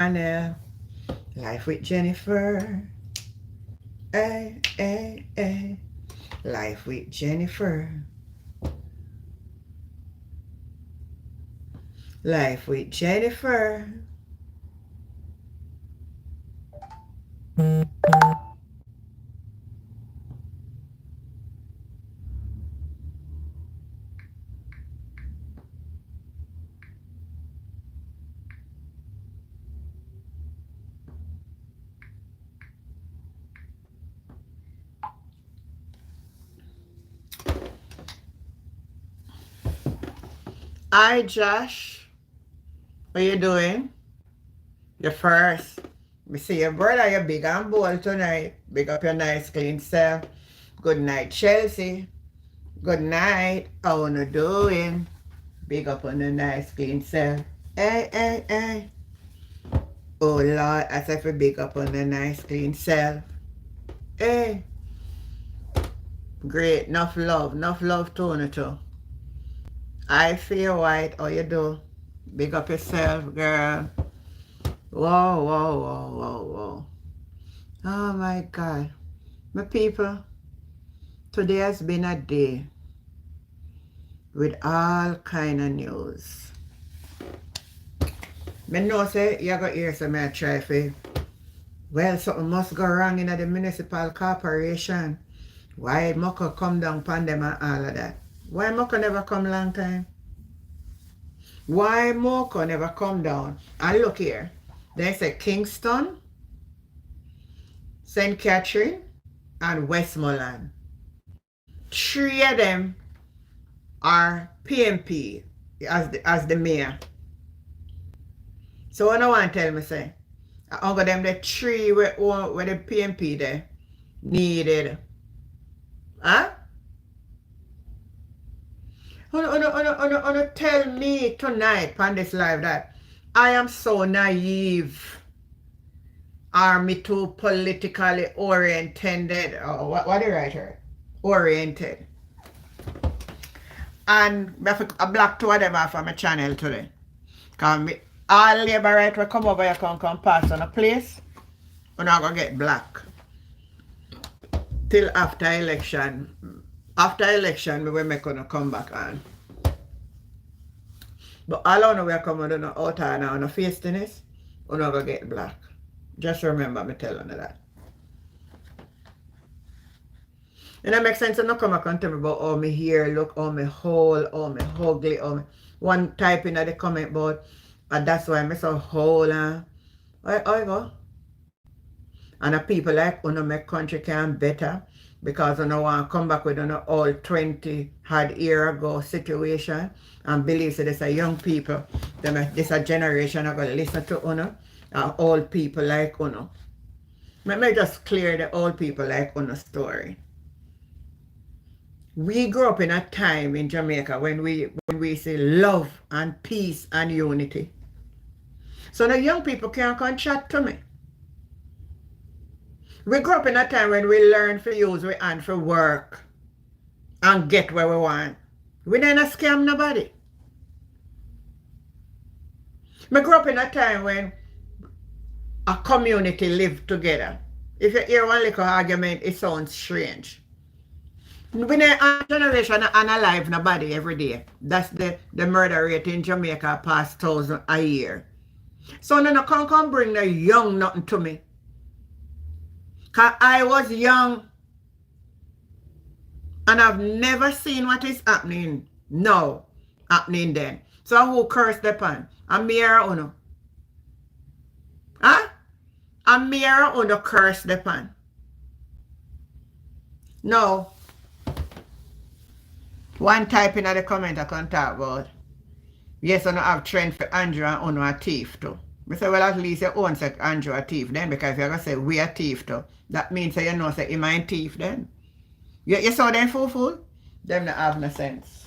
And Life with Jennifer. Hey, hey, hey. Life with Jennifer. Life with Jennifer. Hi, Josh. What you doing? You first. We see your brother, you're big and bold tonight. Big up your nice clean self. Good night, Chelsea. Good night. How you doing? Big up on the nice clean self. Hey, hey, hey. Oh Lord, I said for big up on the nice clean self. Hey. Great. Enough love to too. I feel white. How you do? Big up yourself, girl. Whoa, whoa, whoa, whoa, whoa. Oh my God. My people, today has been a day with all kind of news. Me know say you go hear some I try for, well, something must go wrong in the municipal corporation. Why Moko come down upon them and all of that? Why Moko never come long time? Why Moko never come down? And look here. They say Kingston, St. Catherine, and Westmoreland. Three of them are PNP as the mayor. So what I want to tell me say, I got them the three where the PNP there needed. Huh? Tell me tonight on this live that I am so naive. Are me too politically oriented? Oh, what do you write here? Oriented. And I block two of them off of my channel today. Because all labor right will come over here come pass on a place. We're not going to get black. Till after election. After election, we will make gonna come back on. But all I know we are coming on the outer now on the face tennis, we're not gonna get black. Just remember me telling you that. And that makes sense to not come back and tell me about oh me hair look, oh me hole, oh me ugly, oh me one type in the comment about and that's why I'm so whole I go. And the people like make country can better. Because I don't want to come back with an all 20 hard year ago situation and believe so there's a young people, this a generation are going to listen to Uno, old people like Uno. Let me just clear the old people like Uno story. We grew up in a time in Jamaica when we say love and peace and unity. So the young people can't come chat to me. We grew up in a time when we learn to use our hand for work and get where we want. We didn't scam nobody. We grew up in a time when a community lived together. If you hear one little argument, it sounds strange. We didn't generation unalive nobody every day. That's the murder rate in Jamaica past 1,000 a year. So no come bring the young nothing to me. Because I was young and I've never seen what is happening now, happening then. So who cursed the pan? A mere uno. Huh? A mere uno cursed the pan. No. One type in the comment I can talk about. Yes, I don't have trend for Andrew and uno a thief too. I say, well, at least you own say Andrew a thief then, because if you're going to say we a thief too, that means that you know say him a thief then. You saw them fool? Them not have no sense.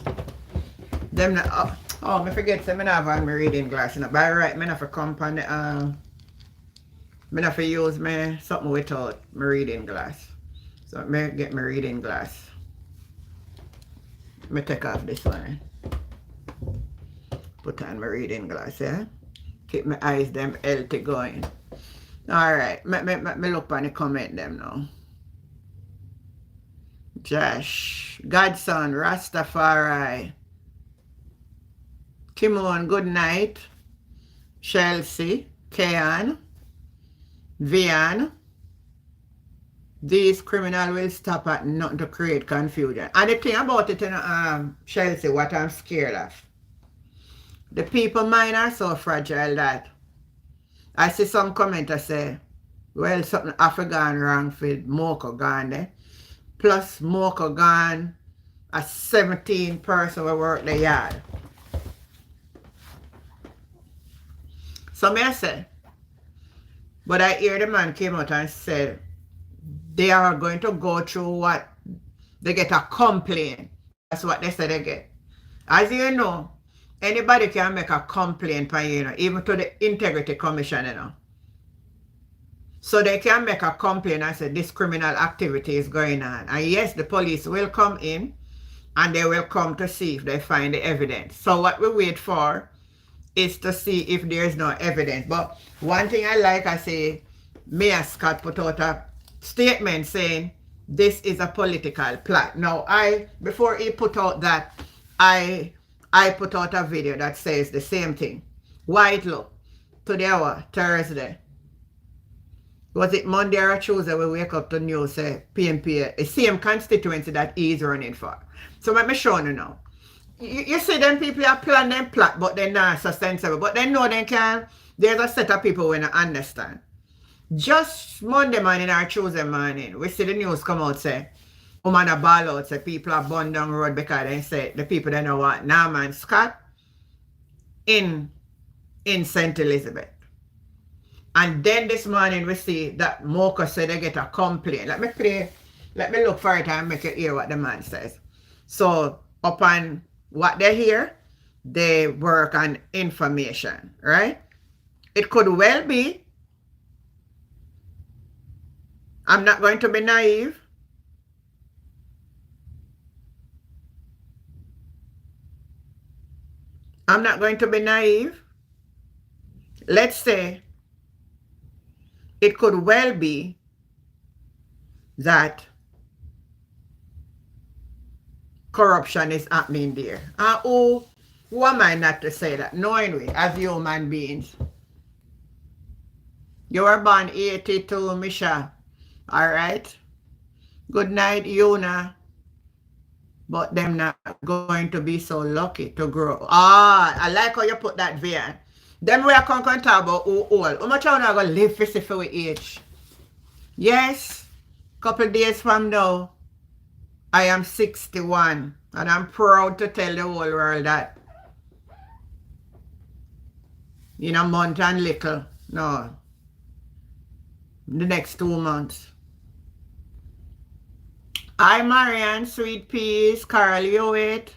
Them not, I forget, say, I not have on my reading glass, you know. By right, I not for come on the, I not for use my, something without my reading glass. So I get my reading glass. I take off this one. Put on my reading glass, yeah? Keep my eyes them healthy going. Alright, me look on the comment them now. Josh, Godson, Rastafari, Timon, good night. Chelsea, Kayan, Vian. These criminals will stop at nothing to create confusion. And the thing about it, Chelsea, what I'm scared of. The people mind are so fragile that I see some commenter say, well, something have gone wrong for Moko gone there. Plus Moko gone a 17 person who work the yard. So may I say, but I hear the man came out and said they are going to go through what they get a complaint. That's what they say they get. As you know, anybody can make a complaint, even to the Integrity Commission, So they can make a complaint and say this criminal activity is going on. And yes, the police will come in and they will come to see if they find the evidence. So what we wait for is to see if there's no evidence. But one thing I like, I say, Mayor Scott put out a statement saying this is a political plot. Now, before he put out that, I put out a video that says the same thing. White look, today or Thursday. Was it Monday or Tuesday we wake up to news say PNP, the same constituency that he's running for. So let me show you now. You see them people are plan them plot, but they're not so sensible. But they know they can. There's a set of people who don't understand. Just Monday morning or Tuesday morning, we see the news come out say, woman a ball out, say people are burned down road because they say the people they know what Norman Scott in St. Elizabeth. And then this morning we see that Moko said they get a complaint. Let me look for it and make it hear what the man says. So upon what they hear, they work on information, right? It could well be, I'm not going to be naive. I'm not going to be naive. Let's say it could well be that corruption is happening there. And who am I not to say that? Knowing we, as human beings. You were born 82, Misha. Alright? Good night, Yuna. But them not going to be so lucky to grow. I like how you put that there. Them we are going to talk about who old. How much are we going to live for 50 age? Yes. Couple days from now, I am 61. And I'm proud to tell the whole world that. In a month and little. No. The next 2 months. Hi, Marianne, Sweet Peas, Carl, you wait.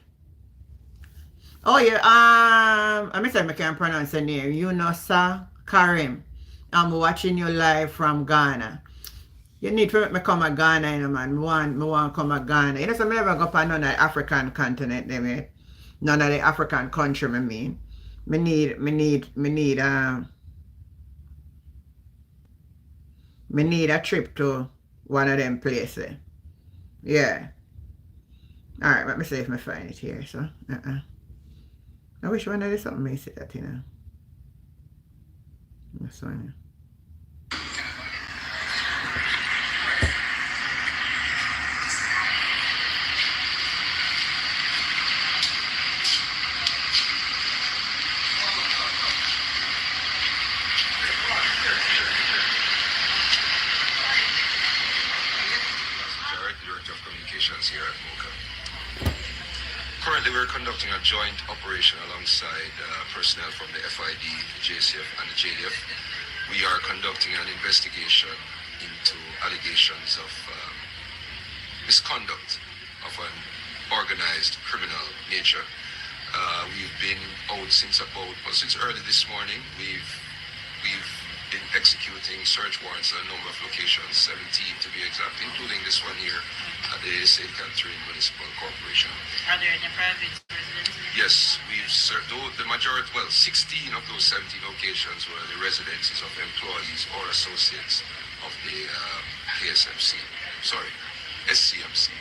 Oh, yeah, I say I can't pronounce the name. Yunusa Karim. I'm watching you live from Ghana. You need to make me come to Ghana, you know, man. I want to come to Ghana. You know, so I never go up on none of the African continent, none of the African country, I mean. Me need a trip to one of them places. Yeah. Alright, let me see if I find it here. So, I wish one of this something may say that, you know. This one. Here at Mocha. Currently, we're conducting a joint operation alongside personnel from the FID, JCF, and the JLP. We are conducting an investigation into allegations of misconduct of an organized criminal nature. We've been out since early this morning. We've been executing search warrants at a number of locations, 17 to be exact, including this one here at the St. Catherine Municipal Corporation. Are there any private residences? Yes, Yes, the majority, well, 16 of those 17 locations were the residences of employees or associates of the KSMC, sorry, SCMC.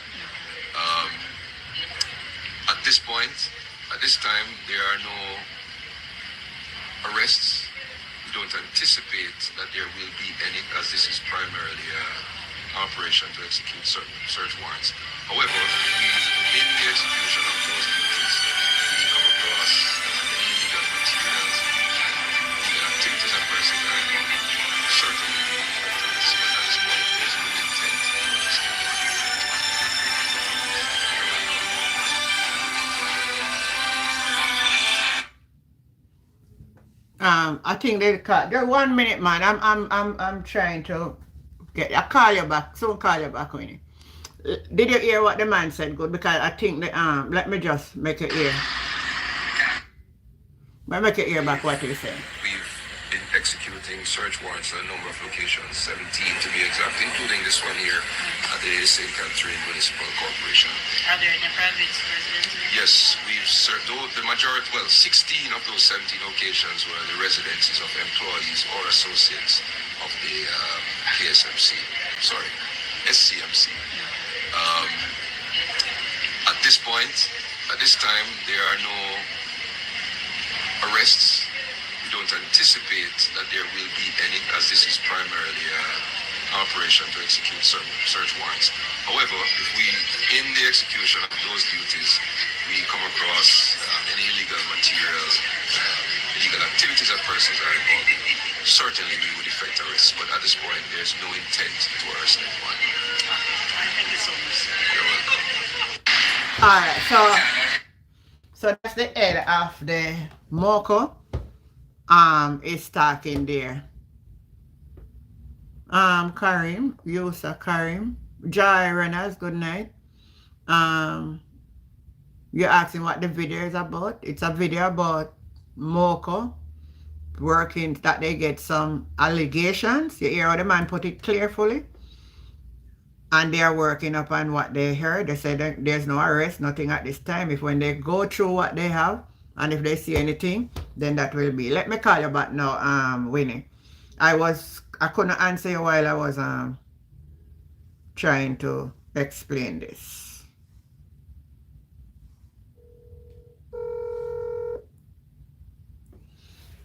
At this point, at this time, there are no arrests. We don't anticipate that there will be any, as this is primarily an operation to execute certain search warrants. However, in the execution of those duties, we come across any illegal materials, illegal activities that persons are involved. Certainly, we will affect arrests, but at this point, there is no intent to arrest anyone. I think they call. Just 1 minute, man. I'm trying to get. I call you back. Soon call you back, Winnie. Did you hear what the man said? Good, because I think the let me just make it hear. Let me make it hear back what he said. We've been executing search warrants at a number of locations, 17 to be exact, including this one here at the St. Catherine Municipal Corporation. Are there any private residences? Yes, the majority, well, 16 of those 17 locations were the residences of employees or associates of the KSMC, sorry, SCMC. At this point, at this time, there are no arrests. We don't anticipate that there will be any, as this is primarily an operation to execute certain search warrants. However, if we, in the execution of those duties, we come across any illegal materials, illegal activities that persons are involved in, certainly we would effect arrests. But at this point, there's no intent to arrest anyone. Thank you so much. You're welcome. All right, so that's the head of the Moko. Is talking there. Karim, Yusa Karim, Joy Reynolds, good night. You're asking what the video is about. It's a video about Moko working, that they get some allegations. You hear how the man put it clearly? And they are working upon what they heard. They said that there's no arrest, nothing at this time. If when they go through what they have, and if they see anything, then that will be. Let me call you back now, Winnie. I couldn't answer you while I was trying to explain this.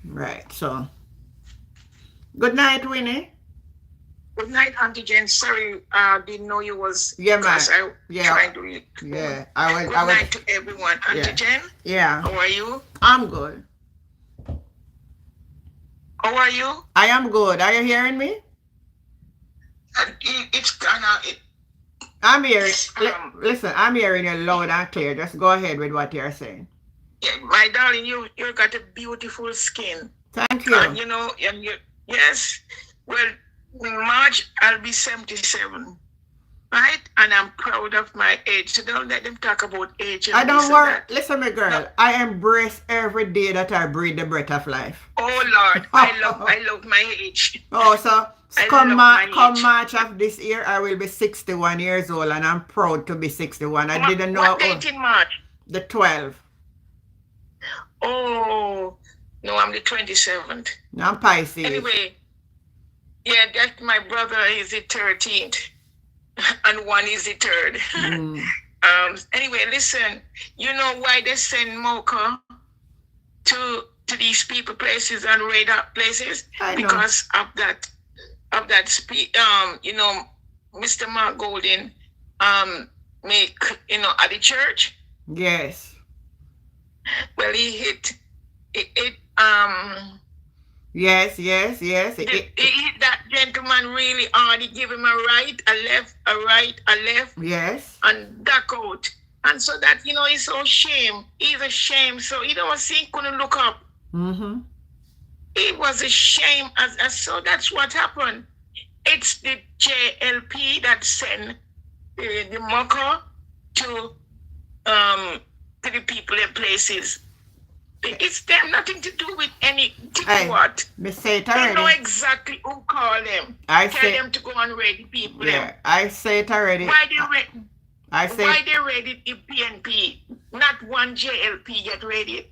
Right, so good night, Winnie. Good night, Auntie Jane. Sorry, didn't know you was. Yeah, man. Trying to read. Yeah, Good night to everyone, Auntie Jane. Yeah. How are you? I'm good. How are you? I am good. Are you hearing me? It's kind of. I'm hearing. Listen, I'm hearing you loud and clear. Just go ahead with what you're saying. Yeah, my darling, you got a beautiful skin. Thank you. And yes. Well, in March I'll be 77, right? And I'm proud of my age. So don't let them talk about age. I don't worry. Listen, my girl. No. I embrace every day that I breathe the breath of life. Oh Lord, I love my age. Oh, so come March of this year, I will be 61 years old, and I'm proud to be 61. I didn't know. What date in March? The 12th. Oh, no, I'm the 27th. I'm Pisces. Anyway, yeah, that my brother is the 13th, and one is the 3rd. Anyway, listen, you know why they send Mocha to these people places and raid up places? Because of that speech. Mr. Mark Golden make at the church. Yes. Well, he hit. Yes. He hit that gentleman really hard. He gave him a right, a left, a right, a left. Yes. And duck out. And so that, he's so shame. He's ashamed. So he don't see, couldn't look up. Mm-hmm. It was a shame. So that's what happened. It's the JLP that sent the mocker to the people in places. It's them, nothing to do with any what. Me say it already. They know exactly who call them. Tell them to go and raid the people. Yeah, I say it already. Why they raid? I say, why they raided the PNP? Not one JLP get raided.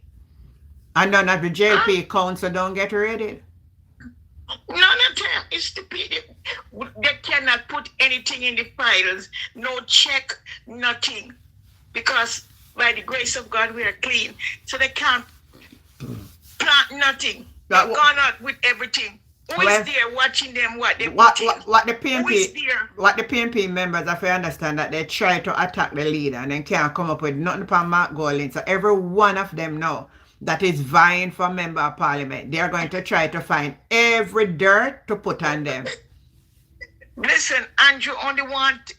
and none of the JLP council don't get raided. None of them is stupid. They cannot put anything in the files. No check, nothing. Because by the grace of God, we are clean. So they can't plant nothing. They've gone out with everything. Who is there watching them? What the PNP? Who is there? What the PNP members have to understand that they try to attack the leader and then can't come up with nothing from Mark Golding. So every one of them know that is vying for member of parliament. They are going to try to find every dirt to put on them. Listen, Andrew only want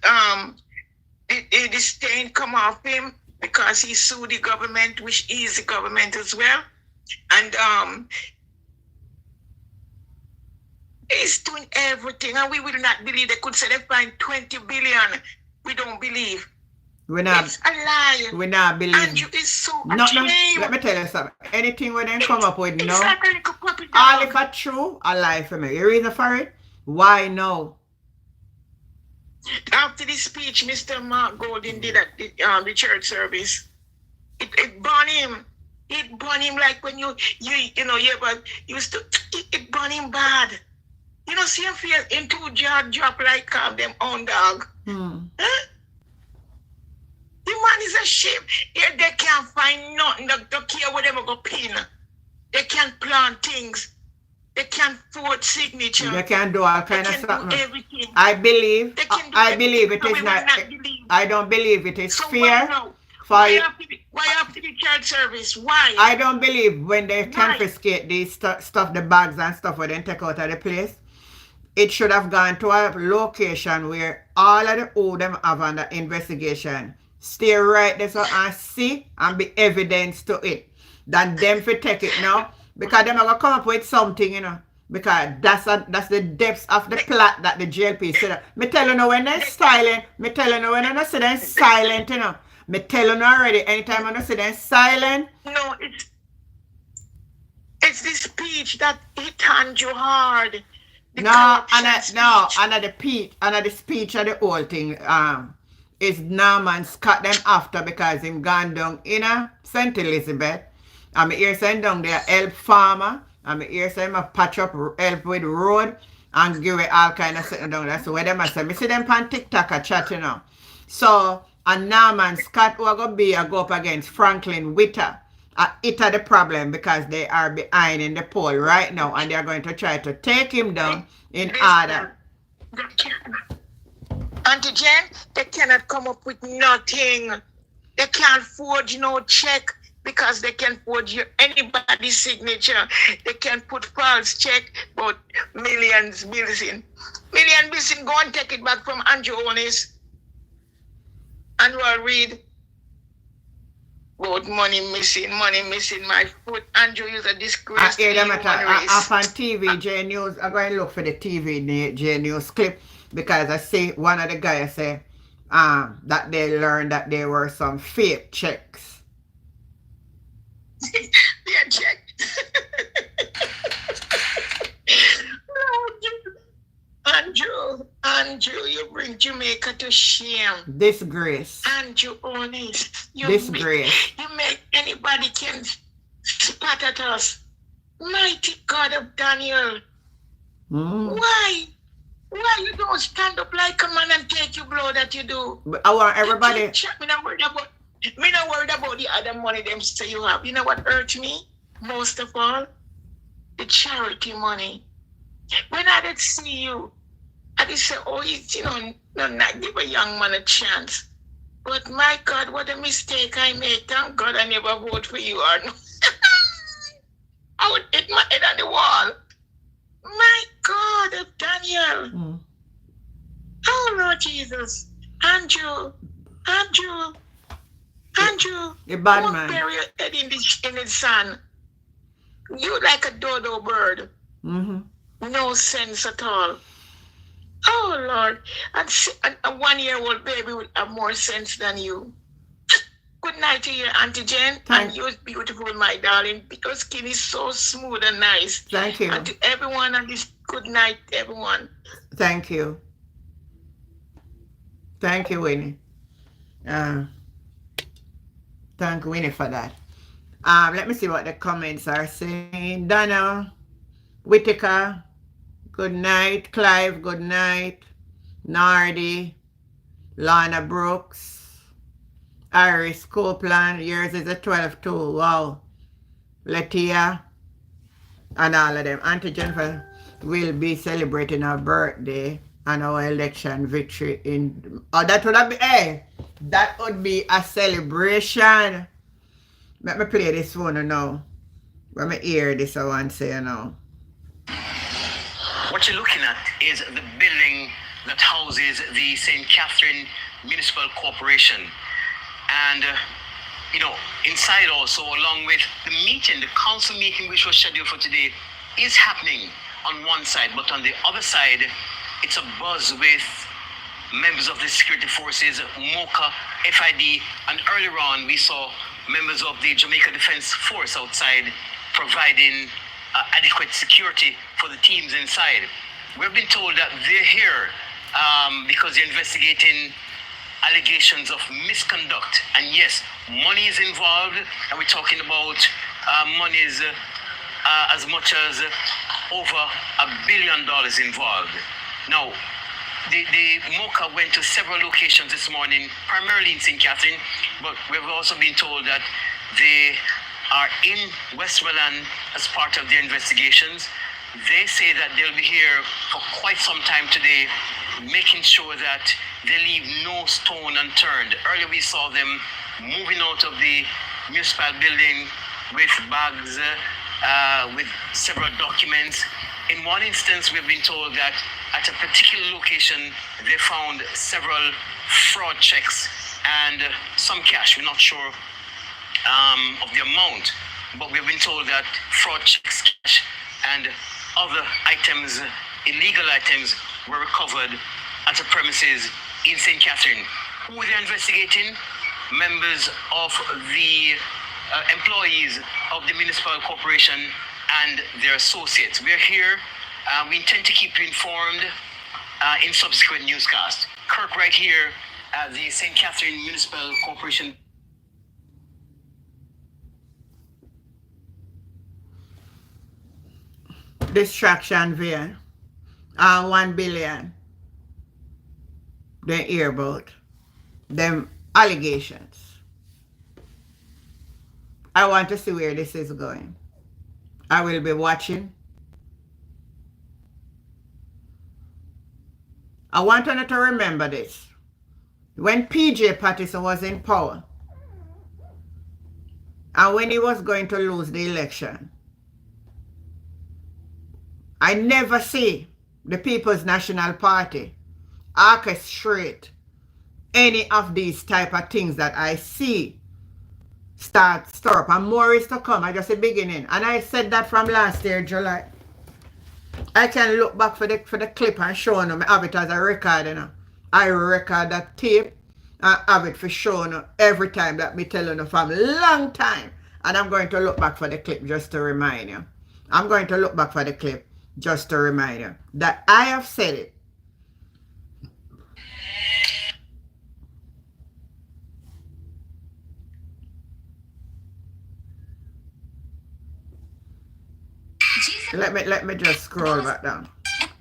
the stain come off him because he sued the government, which is the government as well. And he's doing everything, and we will not believe. They could say they find 20 billion. We don't believe. It's a lie. We not believe. Andrew is so let me tell you something. Anything when they come up with no, like all if it's true, a lie for me. You reason for it? Why no? After the speech Mr. Mark Golding did at the church service, it burned him. It burned him like when you used to, it burned him bad. You know, see him feel into drop like them own dog. Huh? The man is a sheep. Here they can't find nothing. They don't care where they go pin. They can't plant things. They can't forge signature. They can do all kind of stuff. Everything. I believe it is not. I don't believe it is fair. Why after the church service? Why? I don't believe when they confiscate these stuff, the bags and stuff where they take out of the place. It should have gone to a location where all of the old them have under investigation. Stay right there so and see and be evidence to it. Than them for take it now. Because them are going to come up with something, you know. Because that's the depths of the plot that the JLP said. Me tell you now when they're silent. Me tell you now when I say they're silent, you know. Me tell you now already. Anytime I say they're silent. No, it's the speech that hit Andrew hard. The speech of the whole thing is Norman Scott them after because him gone down in St. Elizabeth. I'm here saying down there help farmer. I'm here saying I patch up help with road and give it all kind of sitting down there. So where them I say, me see them on TikTok a chat, you know. So and Norman Scott who are gonna go up against Franklin Witter. It are the problem because they are behind in the poll right now and they are going to try to take him down in order. Auntie Jen, they cannot come up with nothing. They can't forge no check because they can forge anybody's signature. They can put false check but millions missing. Million missing, go and take it back from Andrew Onis. Annual read. About money missing, my foot. Andrew is a disgrace. I hear them up on TV, J News. I'm going to look for the TV J News clip because I see one of the guys say that they learned that there were some fake checks. Yeah, check. Andrew, you bring Jamaica to shame. Disgrace. Andrew Honest. Disgrace. You make anybody can spat at us. Mighty God of Daniel. Why? Why you don't stand up like a man and take your blow that you do? But I want everybody. Me not worried about the other money them say you have. You know what hurt me? Most of all? The charity money. When I did see you, I did say, oh, not give a young man a chance. But my God, what a mistake I made. Thank God I never vote for you. Or no. I would hit my head on the wall. My God of Daniel. Oh, Lord Jesus. Andrew. A bad man. Bury your head in the sun. You like a dodo bird. No sense at all. Oh, Lord. And a 1-year-old baby would have more sense than you. Good night to you, Auntie Jen. And you're beautiful, my darling. Your skin is so smooth and nice. Thank you. And to everyone, and this good night, everyone. Thank you. Thank you, Winnie. Thank Winnie for that. Let me see what the comments are saying. Donna, Whitaker, good night. Clive, good night. Nardi, Lana Brooks, Iris Copeland, yours is a 12 too. Wow. Letia, and all of them. Auntie Jennifer will be celebrating her birthday and our election victory in. Oh, that would be, hey, that would be a celebration. Let me play this one now. Let me hear this one say now. What you're looking at is the building that houses the St. Catherine Municipal Corporation. And, inside also, along with the meeting, the council meeting which was scheduled for today, is happening on one side. But on the other side, it's a buzz with members of the security forces, MOCA, FID, and earlier on we saw members of the Jamaica Defense Force outside providing adequate security for the teams inside. We've been told that they're here because they're investigating allegations of misconduct. And yes, money is involved, and we're talking about monies as much as over $1 billion involved. Now, the MOCA went to several locations this morning, primarily in St. Catherine, but we've also been told that they are in Westmoreland as part of their investigations. They say that they'll be here for quite some time today, making sure that they leave no stone unturned. Earlier we saw them moving out of the municipal building with bags, with several documents. In one instance, we've been told that at a particular location, they found several fraud checks and some cash. We're not sure of the amount, but we've been told that fraud checks, cash, and other items, illegal items, were recovered at a premises in St. Catherine. Who they're investigating? Members of the employees of the municipal corporation and their associates. We're here. We intend to keep you informed in subsequent newscasts. Kirk right here at the St. Catherine Municipal Corporation. Distraction van. 1 billion. They hear about them allegations. I want to see where this is going. I will be watching. I want you to remember this. When PJ Patterson was in power, and when he was going to lose the election, I never see the People's National Party orchestrate any of these type of things that I see stir up. And more is to come. I just the beginning. And I said that from last year, July. I can look back for the clip and show them. I have it as a record, I record that tape and have it for showing every time that me telling you from a long time. And I'm going to look back for the clip just to remind you. I'm going to look back for the clip just to remind you that I have said it. Let me just scroll back down.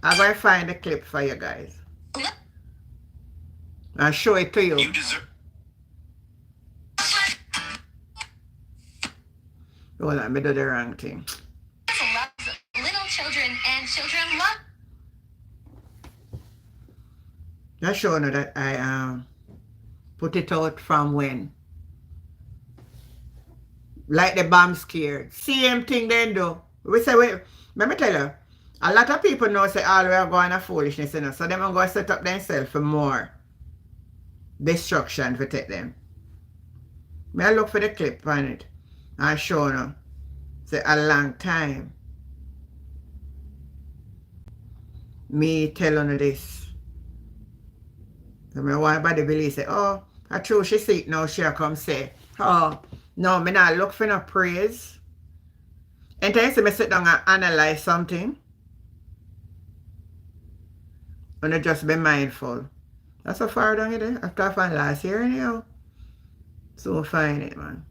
I'm going to find the clip for you guys. I'll show it to you. Hold on, let me do the wrong thing. Little children and children love. Just showing you that I put it out from when. Like the bomb scare. Same thing then though. We say, wait, let me tell you, a lot of people know say all we are going to foolishness, so them are going to set up themselves for more destruction to take them. May I look for the clip on it and show you. Say a long time. Me telling you this. So I want everybody believe say, oh, I true she see it now, she come say, oh, no, me not look for no praise. And then you me sit down and analyze something. And just be mindful. That's how far down it is. After I found last year anyhow. So find it, man.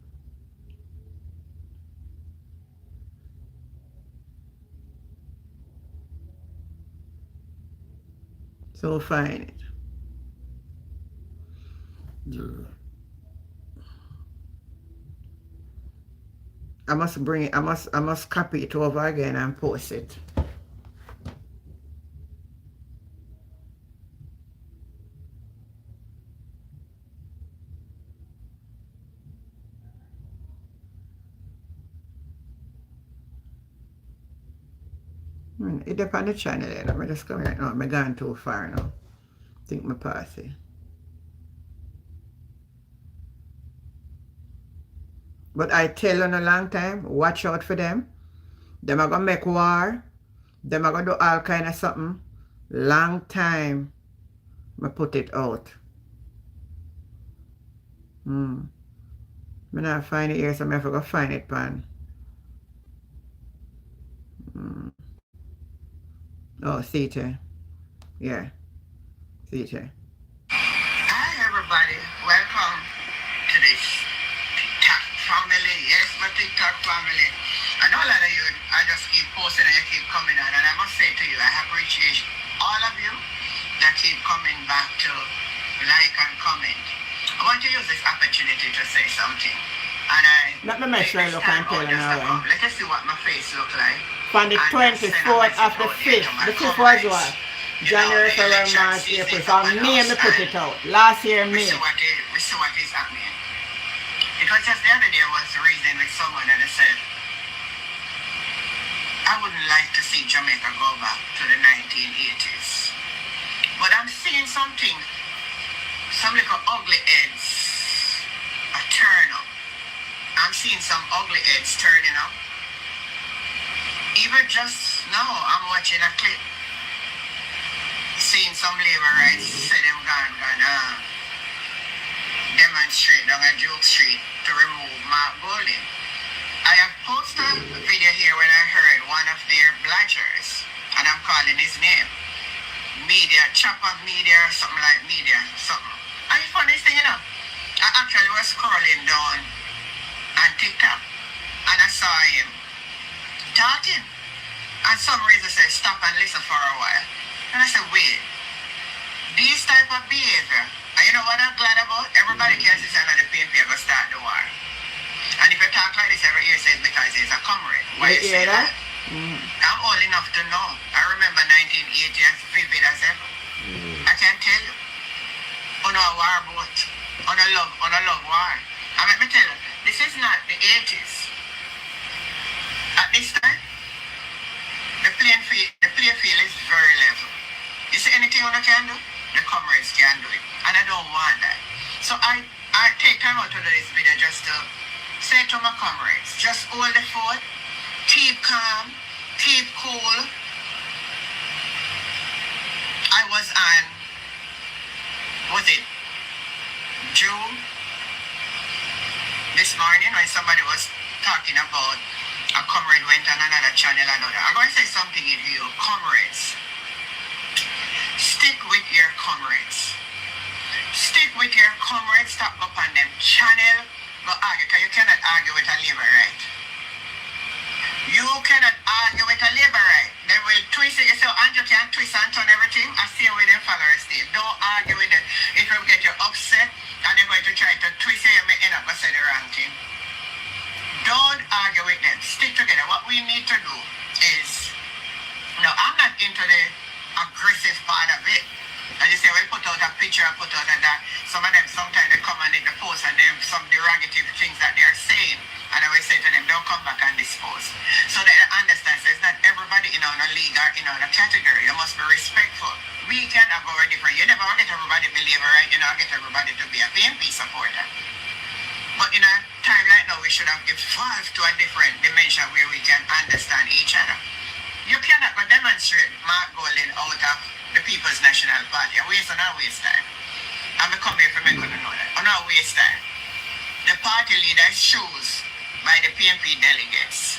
So find it. I must bring it, I must copy it over again and post it. It depends on the channel. I'm just coming right now. I'm gone too far now. Think my pass it. But I tell you in a long time, watch out for them. Them are gonna make war. Them are gonna do all kind of something. Long time. I put it out. I not find it here, so I have to go find it, pan. Oh, see it. Yeah. See it. Hi everybody, welcome to this TikTok family. Yes, my TikTok family. I know a lot of you, I just keep posting and you keep coming on, and I must say to you, I appreciate all of you that keep coming back to like and comment. I want to use this opportunity to say something. And let me make sure I look and tell you now. Let us see what my face look like. From the 24th of the 5th. The 5th was what? January, February, March, April. So May me put it out. Last year, May. We see what is happening. It was just the other day I was reasoning with someone and I said, I wouldn't like to see Jamaica go back to the 1980s. But I'm seeing something, some little ugly heads are turning up. I'm seeing some ugly heads turning up. Even just now, I'm watching a clip. Seeing some labor rights say them gone demonstrate down a Duke Street to remove Mark Golding. I have posted a video here when I heard one of their bludgers, and I'm calling his name, Media, Chopper Media, or something like Media, something. And the funniest thing, I actually was scrolling down on TikTok, and I saw him talking. And some reason said, stop and listen for a while. And I said, wait, this type of behavior, and you know what I'm glad about? Everybody can see that the PNP are going to start the war. And if you talk like this every year, it's because he's a comrade. Why you say that? I'm old enough to know. I remember 1980 as vivid as ever. I can tell you. On a war boat, on a love war. And let me tell you, this is not the 80s. At this time, the playing field is very level. You see anything one can do, the comrades can do it. And I don't want that. So I take time out to do this video just to say to my comrades, just hold the fort, keep calm, keep cool. I was on, June this morning when somebody was talking about a comrade went on another channel and another. I'm going to say something in you, comrades. Stick with your comrades. Stick with your comrades. Stop up on them channel. Go argue, because you cannot argue with a labor right. You cannot argue with a labor right. They will twist it. You say, Andrew can twist and turn everything. I see where their followers stay. Don't argue with them. It will get you upset and they're going to try to twist you. You may end up saying the wrong thing. Don't argue with them. Stick together. What we need to do is, I'm not into the aggressive part of it. As you say, we put out a picture and put out that. Some of them, sometimes they come and they post and they have some derogative things that they are saying. And I will say to them, don't come back and dispose. So they understand, so it's not everybody in our league or in our category. You must be respectful. We can have our different, you never get everybody to believe, right? You know, get everybody to be a PNP supporter. But in a time like now, we should have evolved to a different dimension where we can understand each other. You cannot go demonstrate Mark Golding out of the People's National Party. And waste time. I'm come here for me to know that. I'm not waste time. The party leaders choose by the PNP delegates.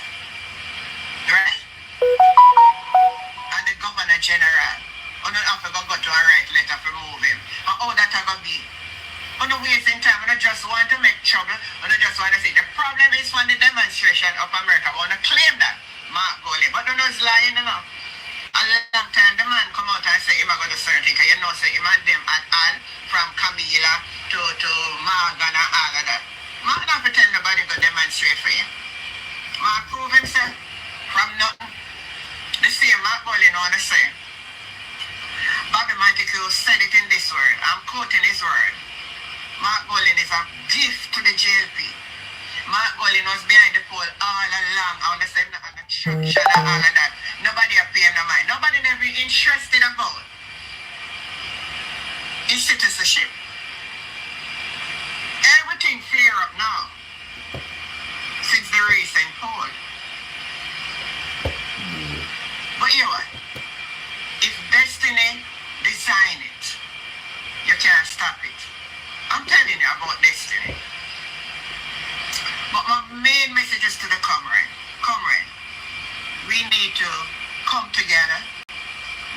Right? And the Governor General, I'm not have to go to a right letter to remove him. And how that going to be? On the wasting time, I just want to make trouble. I just want to say the problem is from the demonstration of America. I want to claim that. Mark Goli. But don't know it's lying enough. A long time the man come out and say him going to certain thing. You know, say him and them at all from Camila to Morgan and all of that. Mark not pretend nobody go demonstrate for him. Mark prove himself from nothing. The same Mark Goli want to say. Bobby Montague said it in this word. I'm quoting his word. Mark Golding is a gift to the JLP. Mark Golding was behind the pole all along. I understand the obstruction and all of that. Nobody pay him no mind. Nobody never interested about his citizenship. Everything clear up now since the recent poll. But you know what? If destiny design it, you can't stop it. I'm telling you about destiny. But my main message is to the comrade. We need to come together.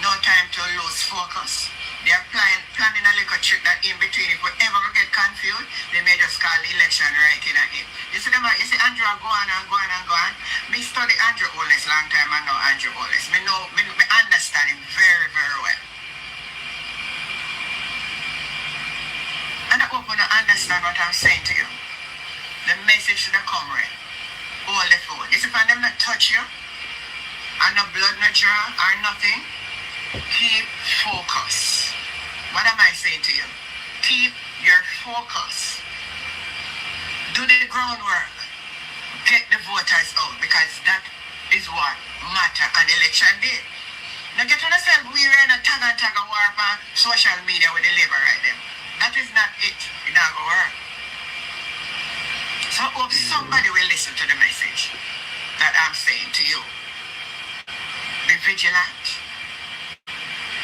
No time to lose focus. They're planning a little trick that in between, if we ever get confused, they may just call the election right in again. You see Andrew go on and go on and go on. Me study Andrew Holness long time and know Andrew Holness. Me understand him very, very well. And I hope you understand what I'm saying to you. The message to the comrade. Hold the phone. You see, if them not touch you, and no blood no draw or nothing, keep focus. What am I saying to you? Keep your focus. Do the groundwork. Get the voters out, because that is what matter on election day. Now get on yourself, we're in a tag and war on social media with the labor right there. That is not it. It's not going to work. So I hope somebody will listen to the message that I'm saying to you. Be vigilant.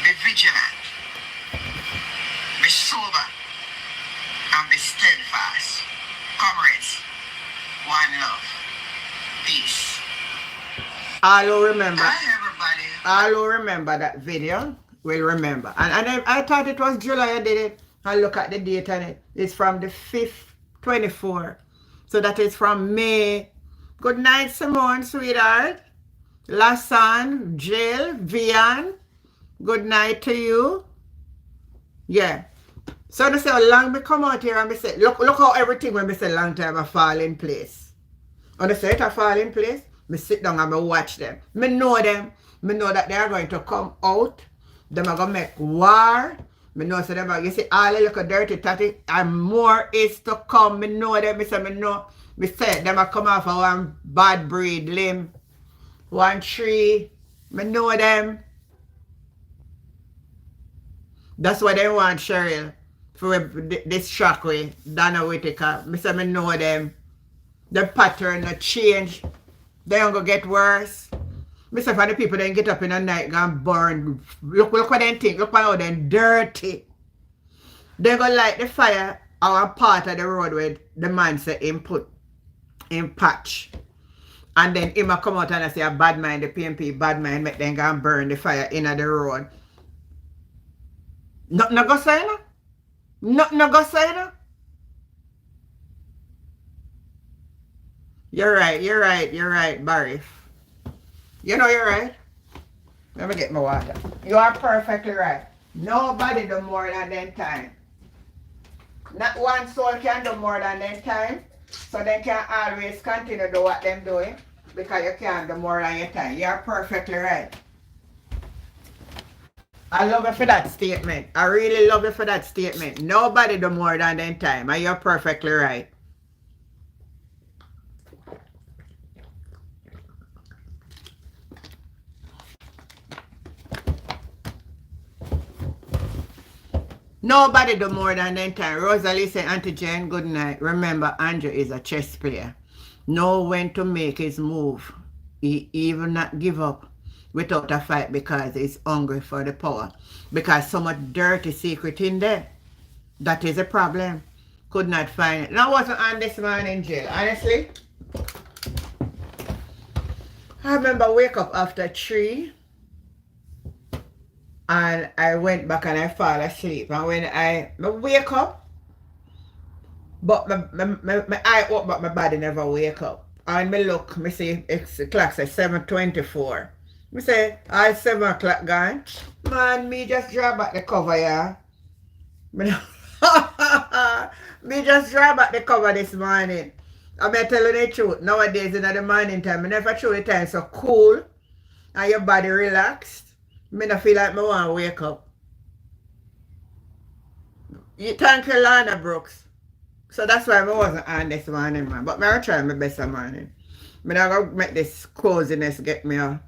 Be vigilant. Be sober. And be steadfast. Comrades, one love. Peace. All who remember. Hi, everybody. All who remember that video will remember. And I thought it was July I did it. I look at the date on it. It's from the 5th, 24. So that is from May. Good night, Simone, sweetheart. Lassan, Jill, Vian. Good night to you. Yeah. So they say how long me come out here and me say, look how everything when me say long time I fall in place. And they say it I fall in place, me sit down and me watch them. Me know them. Me know that they are going to come out. Them are going to make war. Me know so them, you see all the little dirty tactic and more is to come. Me know them. Me say them are come off of one bad breed limb. One tree. Me know them. That's what they want, Cheryl. For this shockway. Donna Whitaker. Me say me know them. The pattern the change. They don't go get worse. Me say for the people then get up in the night and burn. Look what they think. Look how they dirty. They go light the fire our part of the road where the man say him put in patch. And then him come out and I say a bad mind, the PNP bad mind, make them go and burn the fire in the road. Nothing go say no? Nothing go say no? You're right, Barry. You know you're right. Let me get my water. You are perfectly right. Nobody do more than their time. Not one soul can do more than their time. So they can always continue to do what they're doing. Because you can't do more than your time. You are perfectly right. I love you for that statement. I really love you for that statement. Nobody do more than their time. And you're perfectly right. Nobody do more than their time. Rosalie said, Auntie Jane, good night. Remember, Andrew is a chess player. Know when to make his move. He even not give up without a fight because he's hungry for the power. Because so much dirty secret in there. That is a problem. Could not find it. Now, I wasn't on this man in jail. Honestly, I remember wake up after 3. And I went back and I fall asleep. And when I wake up, But my eye open, but my body never wake up. And me look, me see it's the clock say 7:24. Me say, I 7 o'clock gone. Man, me just draw back the cover, yeah. Me, me just draw back the cover this morning. I'm tell you the truth. Nowadays in the morning time, I never show the time so cool and your body relaxed. Me not feel like me want to wake up. You thank you, Lana Brooks. So that's why I wasn't on this morning, man. But I try my best this morning. I'm not going to make this coziness get me out.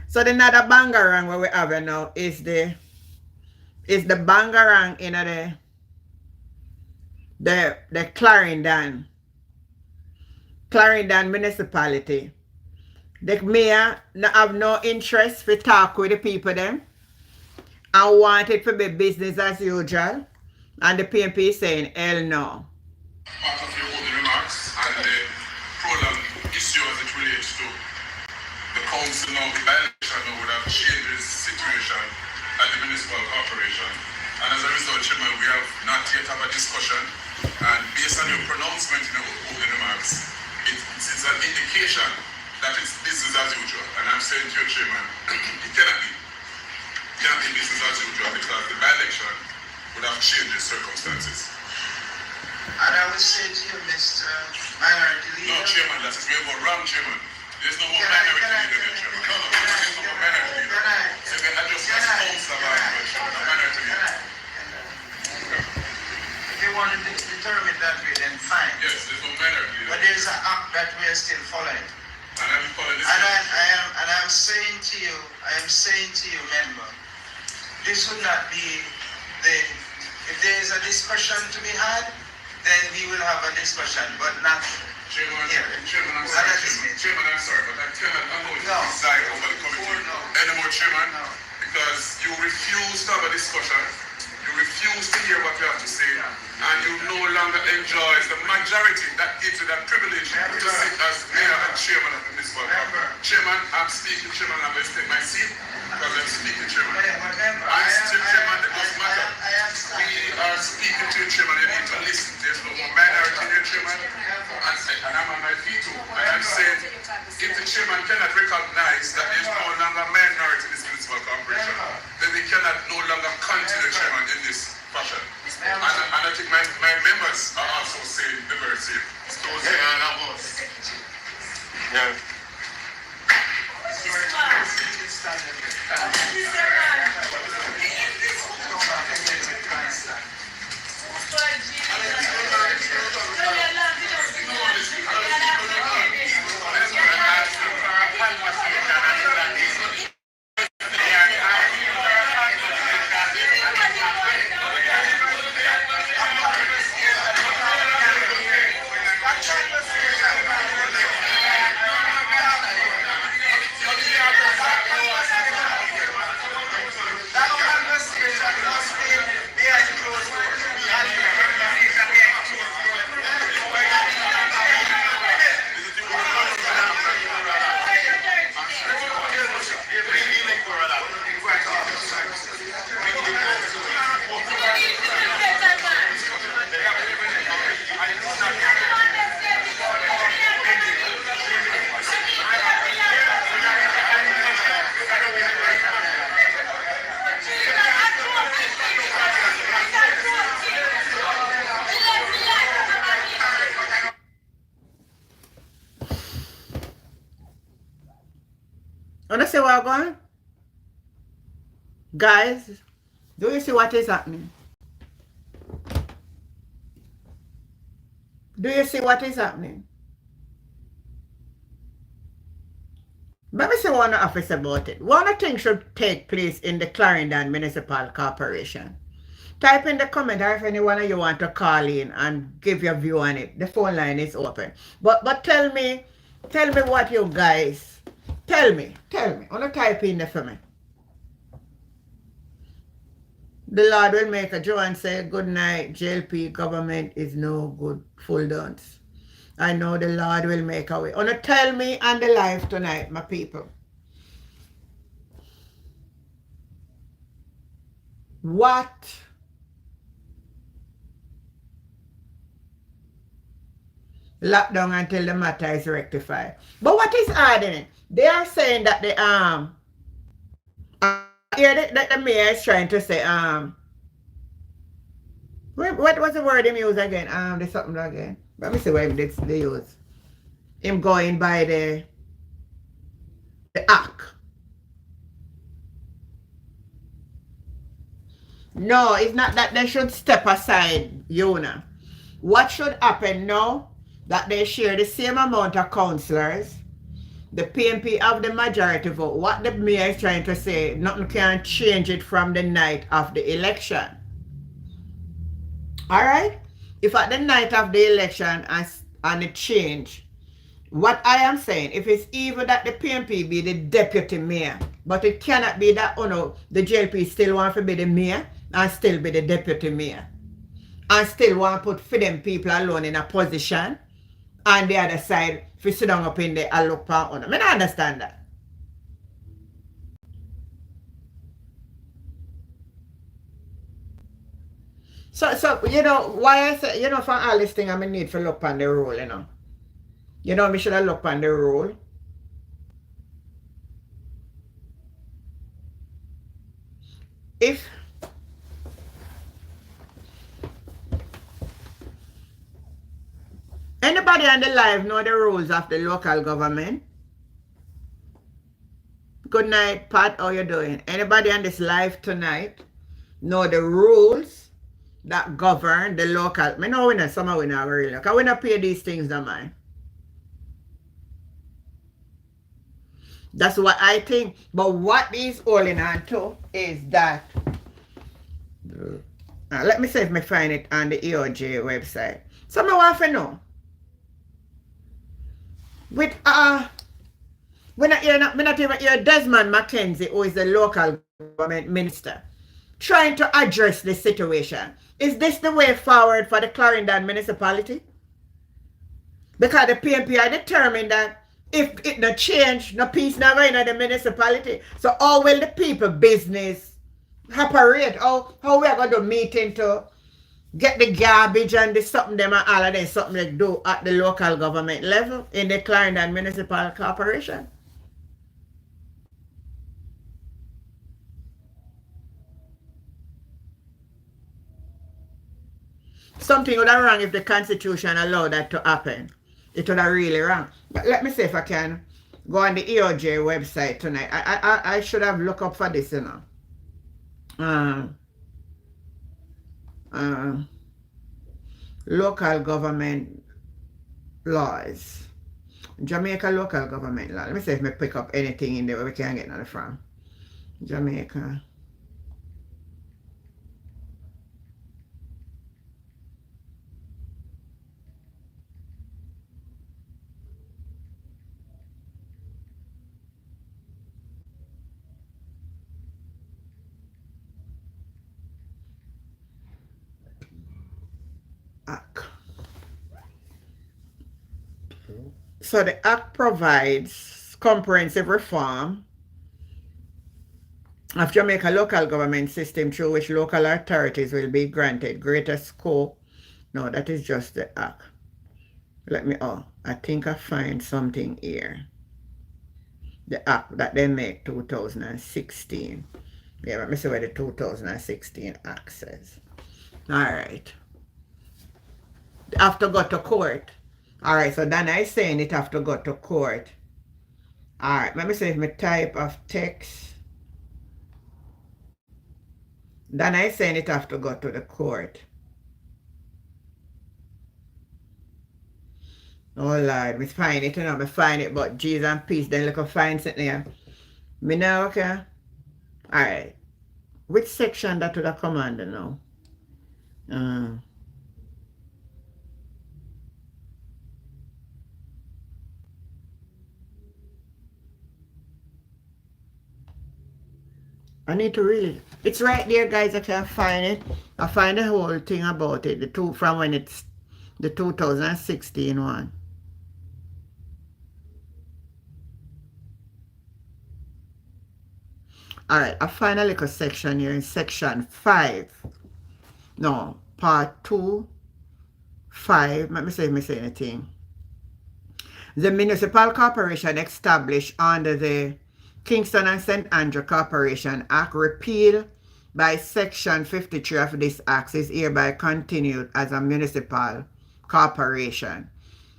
So the another bangarang what we have now is the bangarang in the Clarendon municipality. The mayor have no interest to talk with the people them and want it to be business as usual. And the PNP is saying, hell no. Part of your opening remarks and the prolonged issue as it relates to the council now, the by-election now would have changed the situation at the municipal corporation. And as a result, Chairman, we have not yet have a discussion. And based on your pronouncement in your opening remarks, it's an indication that it's business as usual. And I'm saying to you, Chairman, it cannot be. It cannot be business as usual because the by-election would have changed the circumstances. And I would say to you, Mr. Minority Leader. No, Chairman, that is where wrong, Chairman. There's no more minority leader there, Chairman. No, there's no more minority leader. So they adjust as council about it, Chairman, no minority leader. If you want to determine that way, then fine. Yes, there's no minority leader. But there's an act that we are still following. And I'm following this. And I'm saying to you, member, this would not be if there is a discussion to be had, then we will have a discussion, but not Chairman, here. Chairman, I'm sorry, Chairman, I'm sorry, but I cannot preside over the committee anymore, Chairman, because you refuse to have a discussion, you refuse to hear what you have to say, and you no longer enjoy the majority that gives you that privilege to sit as mayor and chairman of the municipal council. Chairman, I'm speaking, Chairman, I'm going to take my seat because I'm speaking, Chairman. I'm still Chairman, it doesn't matter. We are speaking to you, Chairman, you need to listen. There's no more minority here, Chairman. And I'm on my feet too. And I'm saying, if the Chairman cannot recognize that there's no longer minority in this municipal corporation, then we cannot no longer continue, Chairman, in this fashion. And I think my members are also saying the very same. Yeah. Understand where I'm going? Guys, do you see what is happening? Do you see what is happening? Let me say one office about it. One thing should take place in the Clarendon Municipal Corporation. Type in the comment or if anyone of you want to call in and give your view on it. The phone line is open. But tell me what you guys, tell me. I want to type in there for me. The Lord will make a Joe and say, good night, JLP government is no good, full dance. I know the Lord will make a way. Want to tell me on the live tonight, my people. What lockdown until the matter is rectified. But what is hard in it? They are saying that the that the mayor is trying to say what was the word him use again? There's something again. Let me see what they use. Him going by the act. No, it's not that they should step aside, Yuna. What should happen now? That they share the same amount of councillors. The PNP have the majority vote. What the mayor is trying to say, nothing can change it from the night of the election. Alright? If at the night of the election and it change, what I am saying, if it's even that the PNP be the deputy mayor, but it cannot be that, the JLP still want to be the mayor and still be the deputy mayor. And still want to put for them people alone in a position, and the other side, if you sit down up in there and look for honor. I don't understand that. So why I say, from all this thing, I need to look on the rule, we should have looked on the rule. If anybody on the live know the rules of the local government? Good night, Pat. How you doing? Anybody on this live tonight know the rules that govern the local? I know we know some of we not really. Because we not pay these things, no man. That's what I think. But what is holding on to is that. Let me see if I find it on the EOJ website. So I want to know. With we're not even hear Desmond McKenzie, who is the local government minister, trying to address this situation. Is this the way forward for the Clarendon municipality? Because the PNP are determined that if it no change, no peace never in the municipality. So how will the people business operate? How we are going to meeting to get the garbage and the something them and all of them something they do at the local government level in the Clarendon Municipal Corporation? Something would have wrong if the Constitution allowed that to happen. It would have really wrong. But let me see if I can go on the EOJ website tonight. I should have looked up for this, local government laws. Jamaica local government law. Let me see if I pick up anything in there where we can get another from. Jamaica. Act. So the Act provides comprehensive reform of Jamaica local government system through which local authorities will be granted greater scope. No, that is just the Act. I think I find something here. The Act that they make 2016. Yeah, let me see what the 2016 Act says. All right. Have to go to court. Alright, so Dana is saying it have to go to court. Alright, let me see if my type of text. Dana is saying it have to go to the court. Oh Lord, me find it, me find it, but Jesus and peace, then look find something here. Me now, okay? Alright. Which section that would have come under now? I need to really, it's right there guys, I can find it. I find the whole thing about it, from when it's the 2016 one. Alright, I find a little section here in section 5. No, part 2, 5. Let me see if I say anything. The municipal corporation established under the Kingston and St. Andrew Corporation Act, repealed by Section 53 of this Act, is hereby continued as a municipal corporation.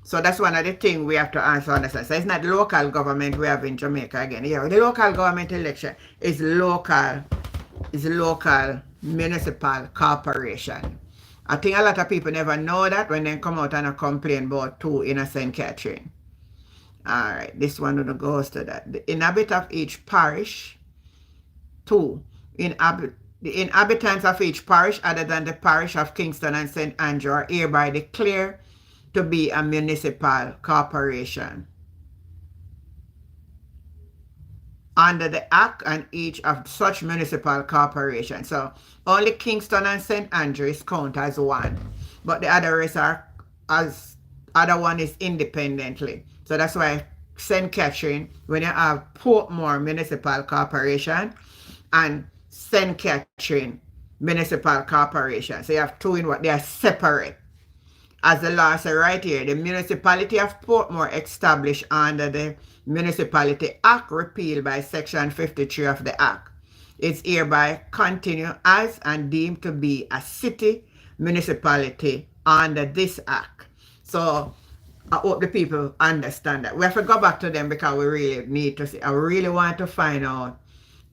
So that's one of the things we have to answer on this. So it's not local government we have in Jamaica again. Yeah, the local government election is local municipal corporation. I think a lot of people never know that when they come out and complain about 2 in a St. Catherine. Alright, this one goes to that. The inhabitants of each parish, 2. The inhabitants of each parish other than the parish of Kingston and St. Andrew are hereby declared to be a municipal corporation under the Act and each of such municipal corporations. So only Kingston and St. Andrew is counted as one, but the other rest are as other one is independently. So that's why St. Catherine, when you have Portmore Municipal Corporation and St. Catherine Municipal Corporation, so you have 2 in what they are separate. As the law says right here, the municipality of Portmore established under the Municipality Act, repealed by Section 53 of the Act, is hereby continue as and deemed to be a city municipality under this Act. So I hope the people understand that. We have to go back to them because we really need to see. I really want to find out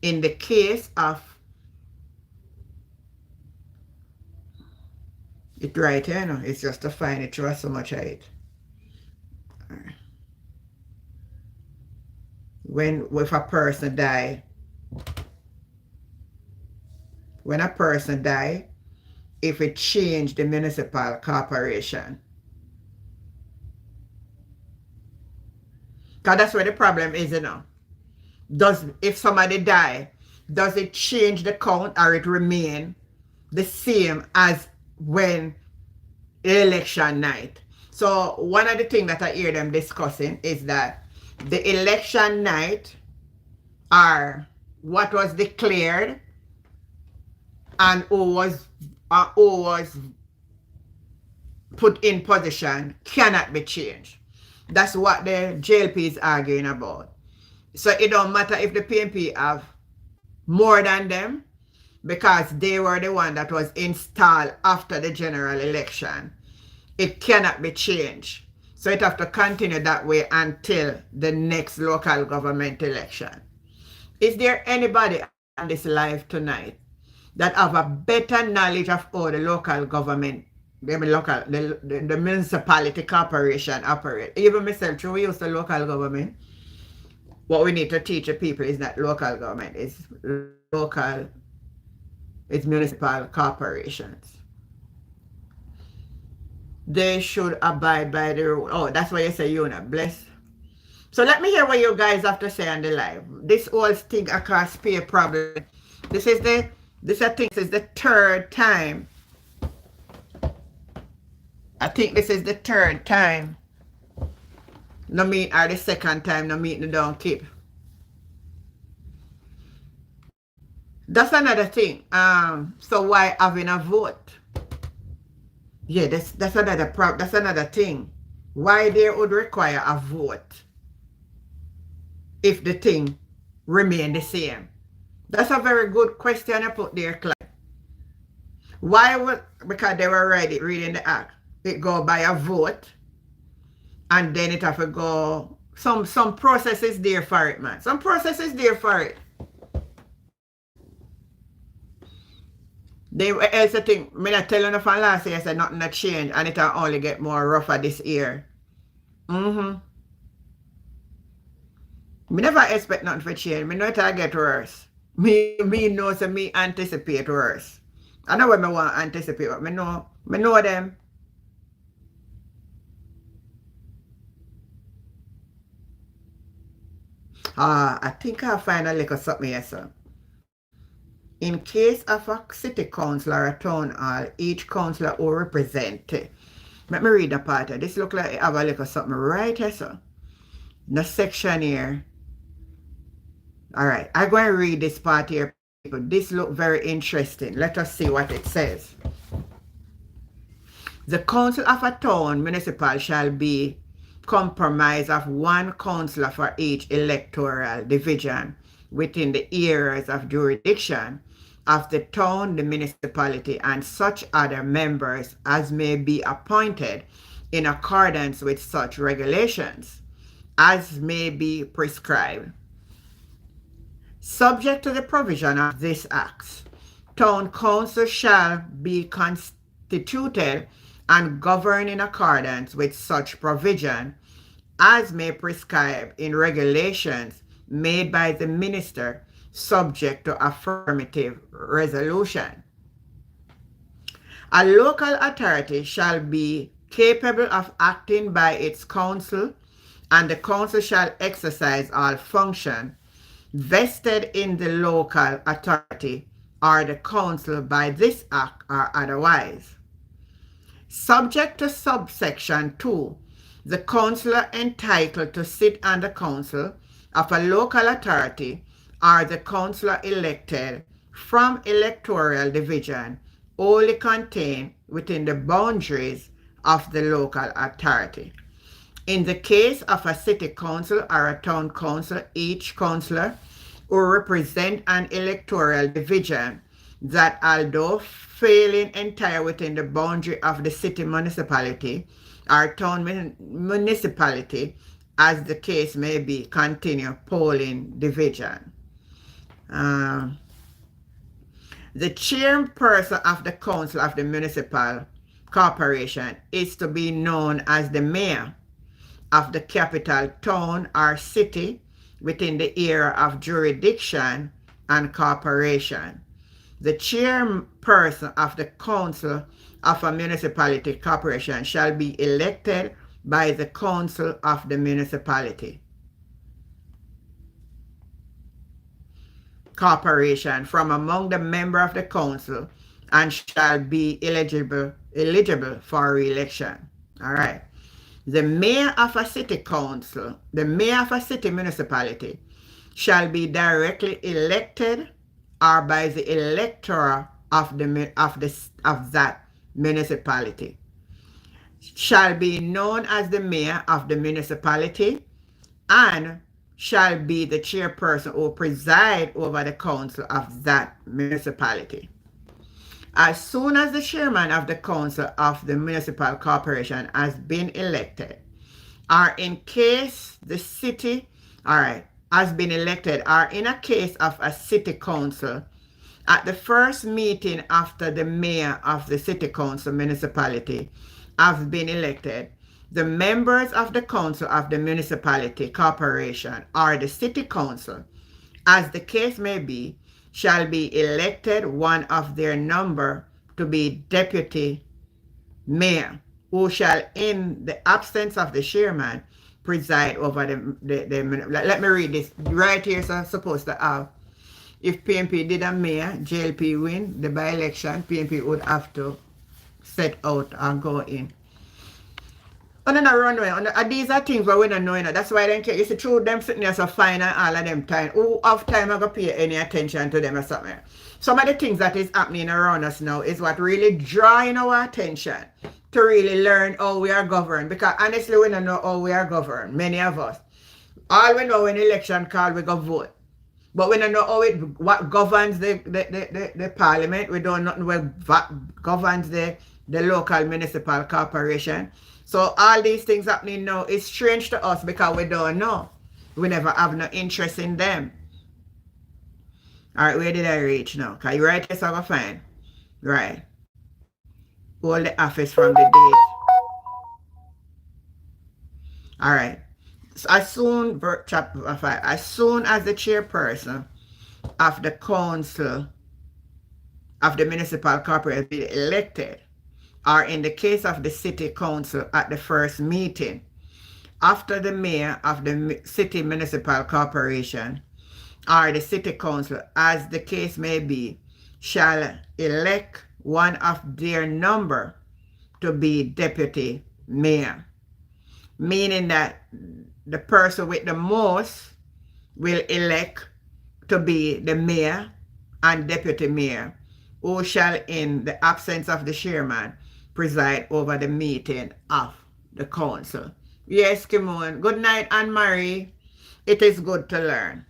in the case of it right here, you know, it's just to find it through so much of it. Right. If a person die, if it changed the municipal corporation. Because that's where the problem is, you know. If somebody die, does it change the count or it remain the same as when election night? So one of the things that I hear them discussing is that the election night are what was declared and who was put in position cannot be changed. That's what the JLP is arguing about. So it don't matter if the PNP have more than them, because they were the one that was installed after the general election. It cannot be changed. So it have to continue that way until the next local government election. Is there anybody on this live tonight that have a better knowledge of how the local government, the municipality corporation operate? Even myself, we use the local government. What we need to teach the people is not local government, it's municipal corporations. They should abide by the rule. Oh, that's why you say you're not blessed. So let me hear what you guys have to say on the live. This whole thing across pay problem. This is the third time. I think this is the third time. No meet or the second time no meet no don't keep. That's another thing. So why having a vote? Yeah, that's another problem. That's another thing. Why they would require a vote if the thing remain the same? That's a very good question you put there, Clive. Why would, because they were reading the act, it go by a vote and then it have to go, some process is there for it, man. Some process is there for it. They else think, I mean, I tell you from last year, I said nothing to change and it'll only get more rougher this year. Me never expect nothing for change. Me know it'll get worse. Me know, so me anticipate worse. I know what me want to anticipate, but me know them. I think I'll find a little something here, sir. In case of a city council or a town hall, each councillor will represent. Let me read the part. This look like I have a little something right here, sir. The section here. Alright, I'm going to read this part here, people. This look very interesting. Let us see what it says. The council of a town municipal shall be compromise of one councillor for each electoral division within the areas of jurisdiction of the town, the municipality, and such other members as may be appointed in accordance with such regulations as may be prescribed. Subject to the provision of this Act, town council shall be constituted and govern in accordance with such provision as may prescribe in regulations made by the minister, subject to affirmative resolution. A local authority shall be capable of acting by its council, and the council shall exercise all function vested in the local authority or the council by this act or otherwise. Subject to subsection 2, the councillor entitled to sit on the council of a local authority or the councillor elected from electoral division only contained within the boundaries of the local authority. In the case of a city council or a town council, each councillor will represent an electoral division that, although failing entire within the boundary of the city municipality or town municipality, as the case may be, continue polling division. The chairperson of the council of the municipal corporation is to be known as the mayor of the capital town or city within the area of jurisdiction and corporation. The chairperson of the council of a municipality corporation shall be elected by the council of the municipality corporation from among the member of the council and shall be eligible for re-election. All right. The mayor of a city council, the mayor of a city municipality shall be directly elected or by the elector of that municipality, shall be known as the mayor of the municipality, and shall be the chairperson who preside over the council of that municipality. As soon as the chairman of the council of the municipal corporation has been elected, or in case the city, has been elected, or in a case of a city council, at the first meeting after the mayor of the city council municipality has been elected, the members of the council of the municipality corporation or the city council, as the case may be, shall be elected one of their number to be deputy mayor, who shall, in the absence of the chairman, preside over the let me read this right here. So I'm supposed to have, if PNP did a mayor, JLP win the by-election, PNP would have to set out and go in. On a runway, these are things where we don't know, that's why they don't care. You see, through them sitting there so fine and all of them time, who have time I go pay any attention to them or something. Some of the things that is happening around us now is what really drawing our attention to really learn how we are governed. Because honestly, we don't know how we are governed, many of us. All we know when election call, we go vote. But we don't know what governs the parliament. We don't know what governs the local municipal corporation. So all these things happening now is strange to us because we don't know. We never have no interest in them. All right, where did I reach now? Can you write this over fine? Right. Hold the office from the date. All right. So as soon as the chairperson of the council of the municipal corporation is elected, or in the case of the city council at the first meeting, after the mayor of the city municipal corporation or the city council, as the case may be, shall elect one of their number to be deputy mayor. Meaning that the person with the most will elect to be the mayor and deputy mayor, who shall, in the absence of the chairman, preside over the meeting of the council Yes, Kimon. Good night, Anne-Marie. It is good to learn.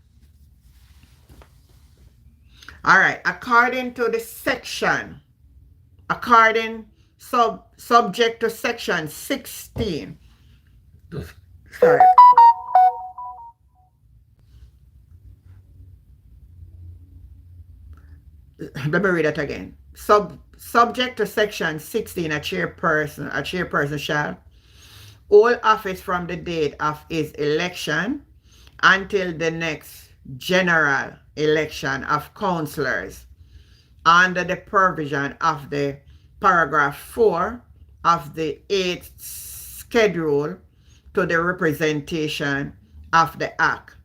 All right. According to the section, subject to section 16. Sorry. Let me read it again. Subject to section 16, a chairperson shall hold office from the date of his election until the next general election of councillors under the provision of the paragraph 4 of the 8th schedule to the representation of the Act.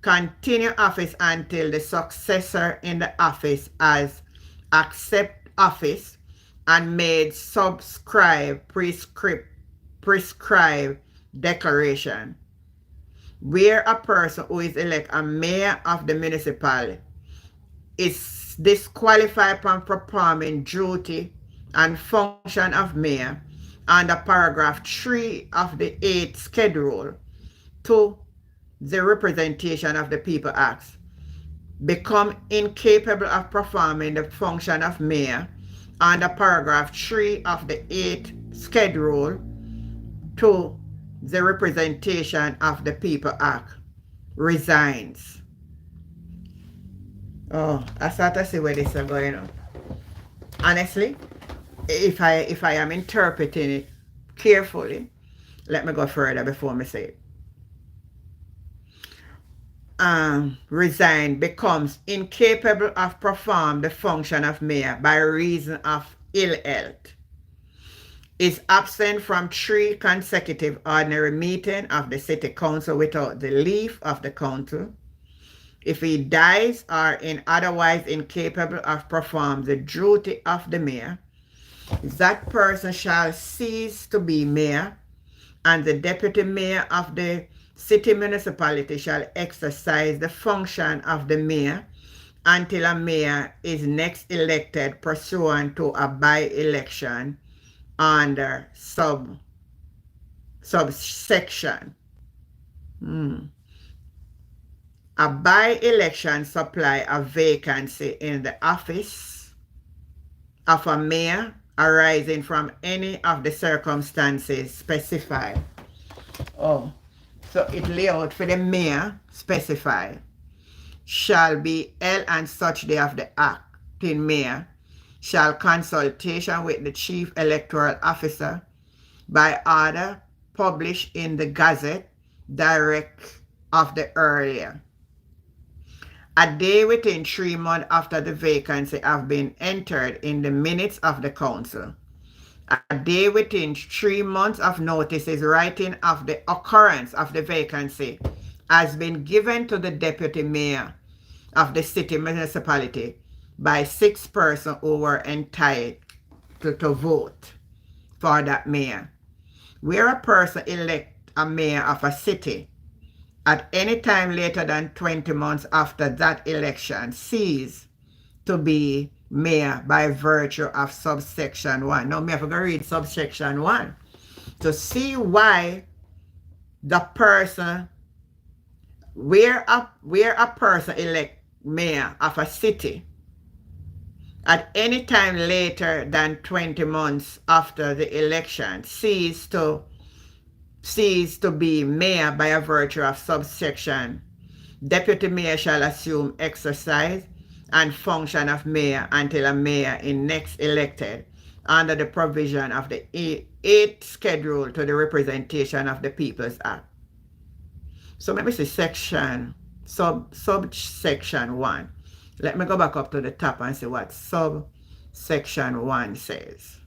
Continue office until the successor in the office has accept office and made prescribed declaration. Where a person who is elected a mayor of the municipality is disqualified from performing duty and function of mayor under paragraph 3 of the 8th schedule to the Representation of the People Act, become incapable of performing the function of mayor under paragraph 3 of the 8th schedule to the Representation of the People Act, resigns. Oh, I start to see where this is going on. Honestly, if I am interpreting it carefully, let me go further before me say it. Resign, becomes incapable of perform the function of mayor by reason of ill health, is absent from 3 consecutive ordinary meetings of the city council without the leave of the council, if he dies or in otherwise incapable of perform the duty of the mayor, that person shall cease to be mayor, and the deputy mayor of the city municipality shall exercise the function of the mayor until a mayor is next elected pursuant to a by-election under subsection. A by-election supply a vacancy in the office of a mayor arising from any of the circumstances specified. Oh, so it lay out for the mayor specified. Shall be held and such day of the acting mayor shall consultation with the chief electoral officer by order published in the Gazette direct of the earlier. A day within 3 months after the vacancy have been entered in the minutes of the council. A day within 3 months of notices writing of the occurrence of the vacancy has been given to the deputy mayor of the city municipality by 6 persons who were entitled to vote for that mayor. Where a person elect a mayor of a city at any time later than 20 months after that election cease to be mayor by virtue of subsection 1. Now, me have to go read subsection 1 to see why the person, where a person elect mayor of a city at any time later than 20 months after the election cease to be mayor by a virtue of subsection. Deputy mayor shall assume exercise and function of mayor until a mayor is next elected under the provision of the 8th schedule to the Representation of the People's Act. So let me see subsection 1. Let me go back up to the top and see what subsection 1 says.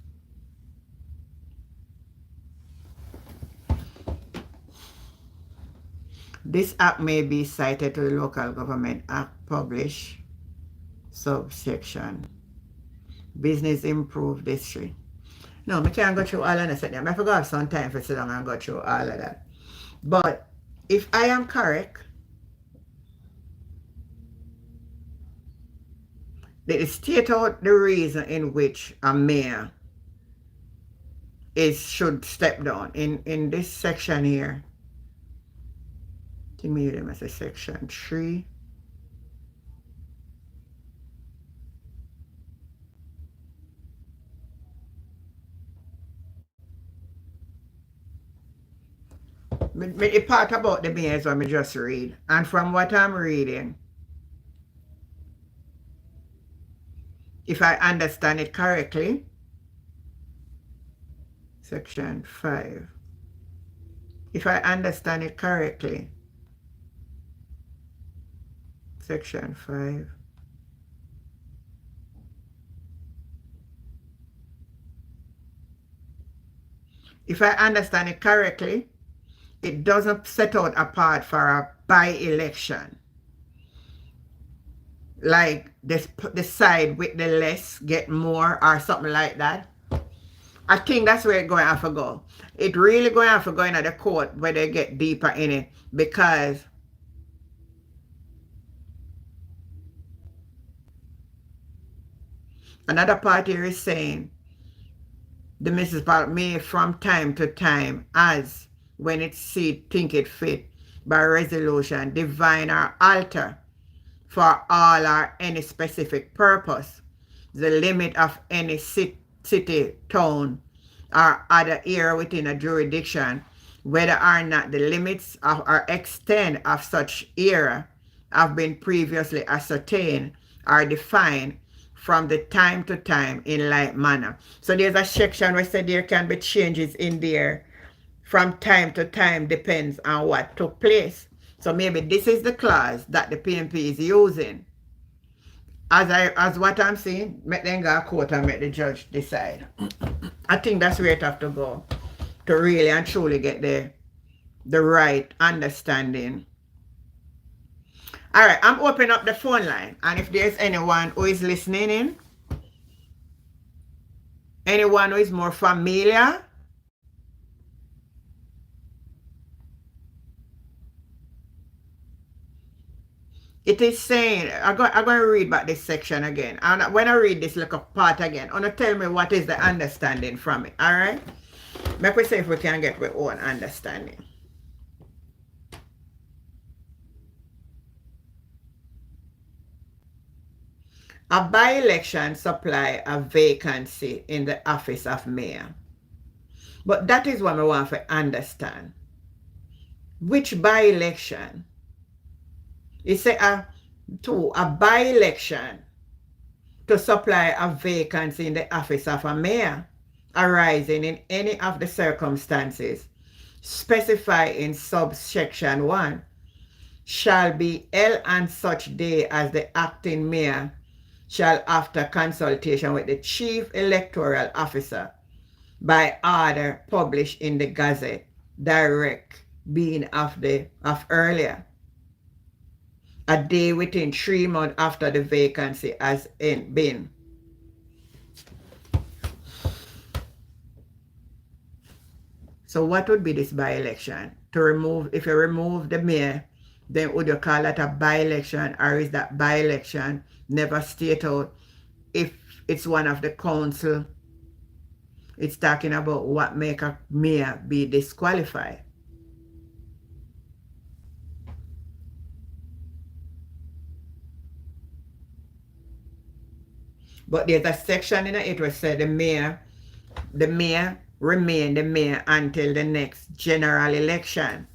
This act may be cited to the Local Government Act published subsection Business Improve District. No, I can't go through all of that. I forgot have some time for sit down and go through all of that. But if I am correct, they state out the reason in which a mayor should step down. In this section here, I think me them as a section 3. The part about the mayor is what I just read. And from what I'm reading, if I understand it correctly, section 5. If I understand it correctly, section 5. If I understand it correctly, it doesn't set out a part for a by-election. Like the side with the less get more or something like that. I think that's where it's going to have to go. It really going to have to go into the court where they get deeper in it, because another part here is saying the municipal may from time to time, as when it think it fit, by resolution, divine or alter for all or any specific purpose the limit of any city, town, or other area within a jurisdiction, whether or not the limits of or extent of such area have been previously ascertained or defined from the time to time in like manner. So there's a section where said there can be changes in there from time to time, depends on what took place. So maybe this is the clause that the PNP is using. As what I'm saying, make them go to court and make the judge decide. I think that's where it have to go to really and truly get the right understanding. All right, I'm opening up the phone line, and if there's anyone who is listening in, anyone who is more familiar, it is saying, I'm going to read back this section again. And when I read this little part again, I'm going to tell me what is the understanding from it. All right? Make we see if we can get our own understanding. A by-election supply a vacancy in the office of mayor. But that is what I want to understand. Which by-election? It's a by-election to supply a vacancy in the office of a mayor arising in any of the circumstances specified in subsection 1 shall be held on such day as the acting mayor shall, after consultation with the chief electoral officer, by order published in the Gazette, direct being of earlier, a day within 3 months after the vacancy has been. So what would be this by-election? If you remove the mayor, then would you call that a by-election, or is that by-election never state out if it's one of the council? It's talking about what make a mayor be disqualified. But there's a section in it where said the mayor remain the mayor until the next general election.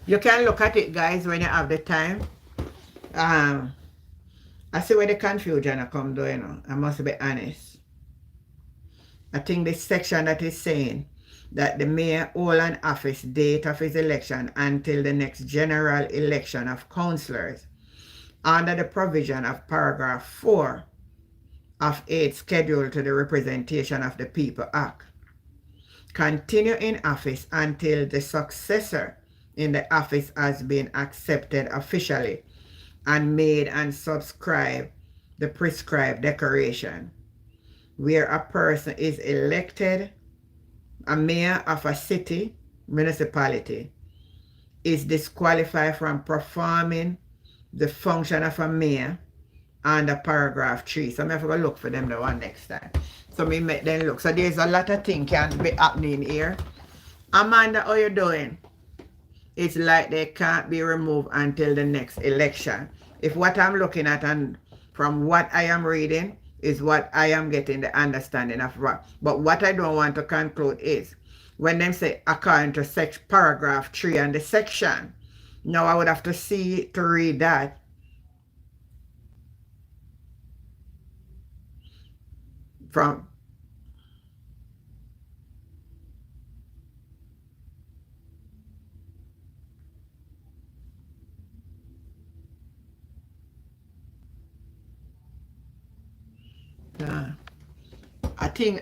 You can look at it, guys, when you have the time. I see where the confusion come though, you know. I must be honest. I think this section that is saying that the mayor hold an office date of his election until the next general election of councillors under the provision of paragraph 4 of aid scheduled to the Representation of the People Act continue in office until the successor in the office has been accepted officially and made and subscribe the prescribed declaration, where a person is elected, a mayor of a city, municipality, is disqualified from performing the function of a mayor under paragraph 3. So I'm going to look for them the one next time. So me make them look. So there's a lot of things can be happening here. Amanda, how you doing? It's like they can't be removed until the next election. If what I'm looking at and from what I am reading is what I am getting the understanding of. But what I don't want to conclude is when them say according to paragraph 3 and the section, now I would have to see to read that. From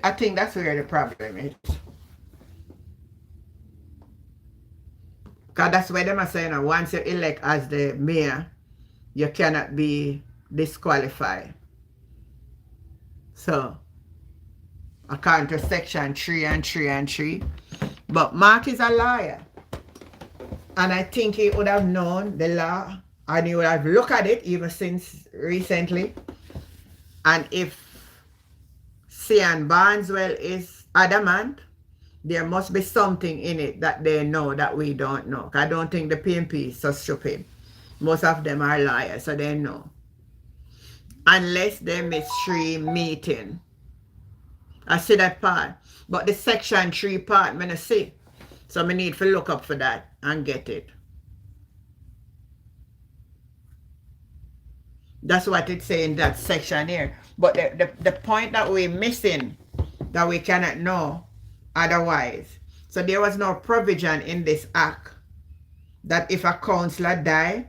I think that's where the problem is. Because that's why them are saying once you elect as the mayor, you cannot be disqualified. So according to section 3 and 3 and 3. But Mark is a lawyer. And I think he would have known the law and he would have looked at it even since recently. And if Cian Barneswell is adamant, there must be something in it that they know that we don't know. I don't think the PNP is so stupid. Most of them are liars, so they know. Unless they miss 3 meeting. I see that part. But the section 3 part, I don't see. So I need to look up for that and get it. That's what it's saying in that section here. But the point that we're missing, that we cannot know otherwise. So there was no provision in this act that if a councillor die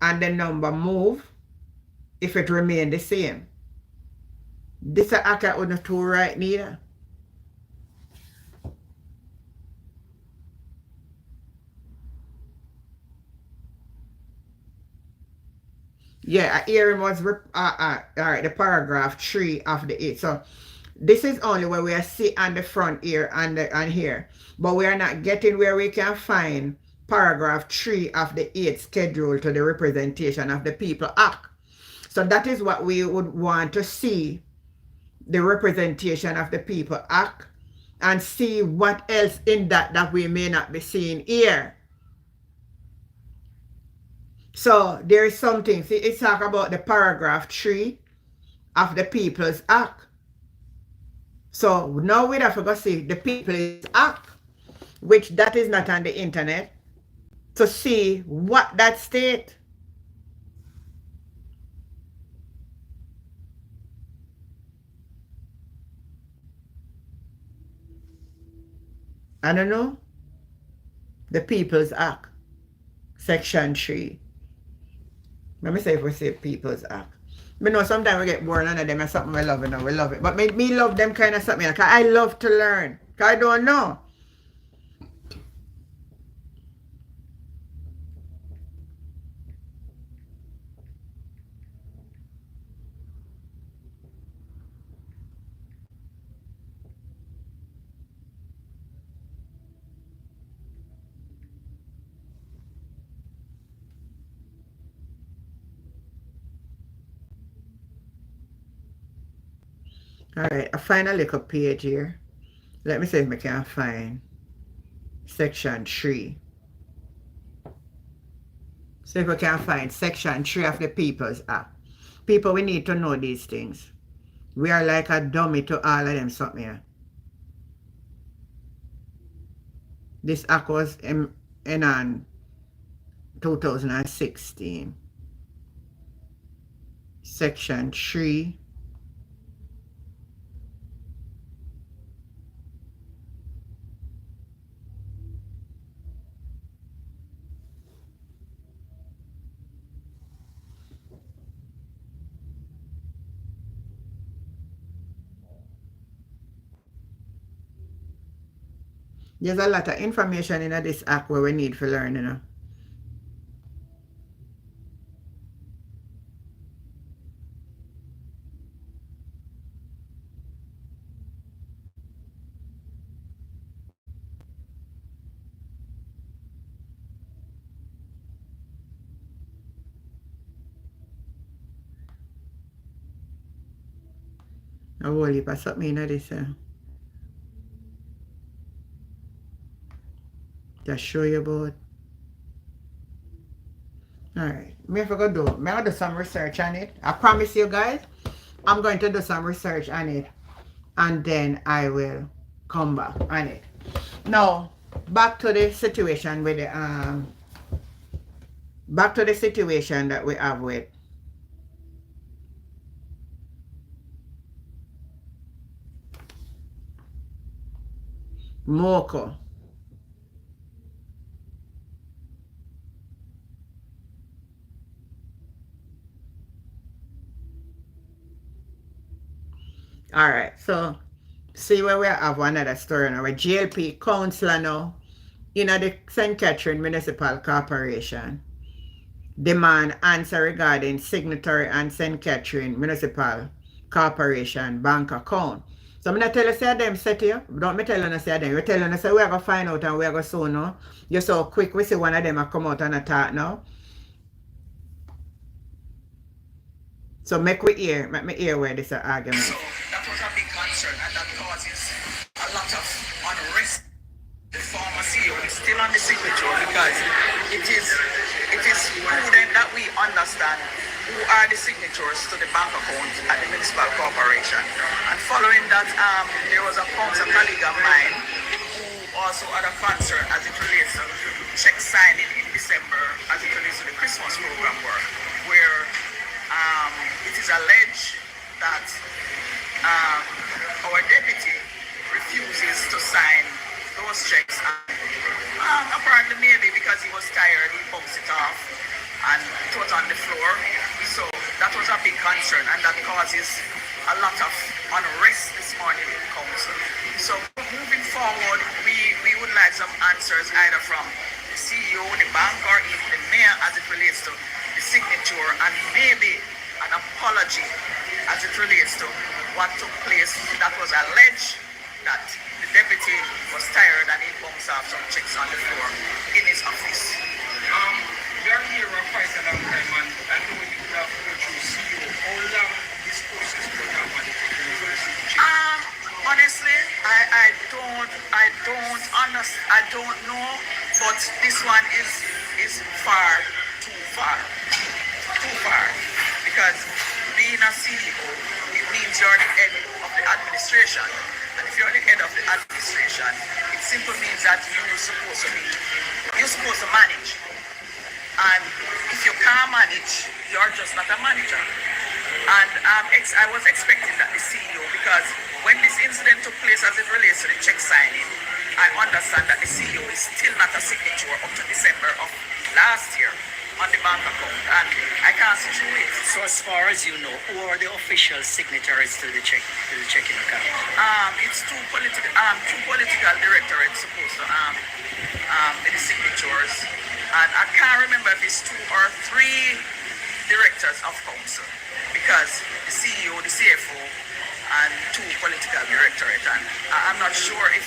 and the number move, if it remain the same. This act I wouldn't do right neither. Yeah, a hearing was all right, the paragraph 3 of the 8. So this is only where we are see on the front here and here. But we are not getting where we can find paragraph 3 of the 8 scheduled to the Representation of the People Act. So that is what we would want to see, the Representation of the People Act, and see what else in that we may not be seeing here. So there is something, see, it's talk about the paragraph 3 of the People's Act. So now we have to go see the People's Act, which that is not on the internet, to see what that state. I don't know. The People's Act, section 3. Let me say if we say People's Act. I know sometimes we get bored and them and something we love, you know, we love it. But me love them kind of something, because I love to learn. Because I don't know. Alright, I find a little page here. Let me see if I can find section 3. See if we can find section 3 of the People's Act. People, we need to know these things. We are like a dummy to all of them something here. This act was in 2016. Section 3. There's a lot of information in this act where we need to learn, you know. A whole heap of something in this. Just show you about. Alright. Me have to go do. Me have to do some research on it. I promise you guys, I'm going to do some research on it. And then I will come back on it. Now, back to the situation with the back to the situation that we have with Moko. Alright, so see where we have another story now. With JLP councillor now in the St. Catherine Municipal Corporation demand answer regarding signatory and St. Catherine Municipal Corporation bank account. So I'm not tell you say them set you. Don't me tell you say them. We tell you say we are gonna find out and we are gonna soon know. You're so quick we see one of them come out and attack now. So make me hear where this argument. So that was a big concern, and that causes a lot of unrest. The former CEO is still on the signature because it is prudent that we understand who are the signatories to the bank account at the municipal corporation. And following that, there was a council colleague of mine who also had a concern as it relates to check signing in December as it relates to the Christmas program work, where it is alleged that our deputy refuses to sign those checks. Apparently, maybe because he was tired, he bumps it off and it was on the floor. So that was a big concern, and that causes a lot of unrest this morning in council. So moving forward, we would like some answers either from the CEO, the bank, or even the mayor as it relates to the signature, and maybe an apology as it relates to what took place that was alleged that the deputy was tired and he bumps off some checks on the floor in his office. You're here quite a long time, and I know you would have gone through CEO. How long this process would have taken? Honestly, I don't know, but this one is too far, because being a CEO, it means you're the head of the administration, and if you're the head of the administration, it simply means that you're supposed to manage, and if you can't manage, you're just not a manager. And I was expecting that the CEO, because when this incident took place as it relates to the check signing, I understand that the CEO is still not a signature up to December of last year on the bank account, and I can't see through it. So as far as you know, who are the official signatories to the checking account? It's two political directorates supposed to be the signatures, and I can't remember if it's 2 or 3 directors of council, because the CEO, the CFO, and 2 political directorates, and I'm not sure if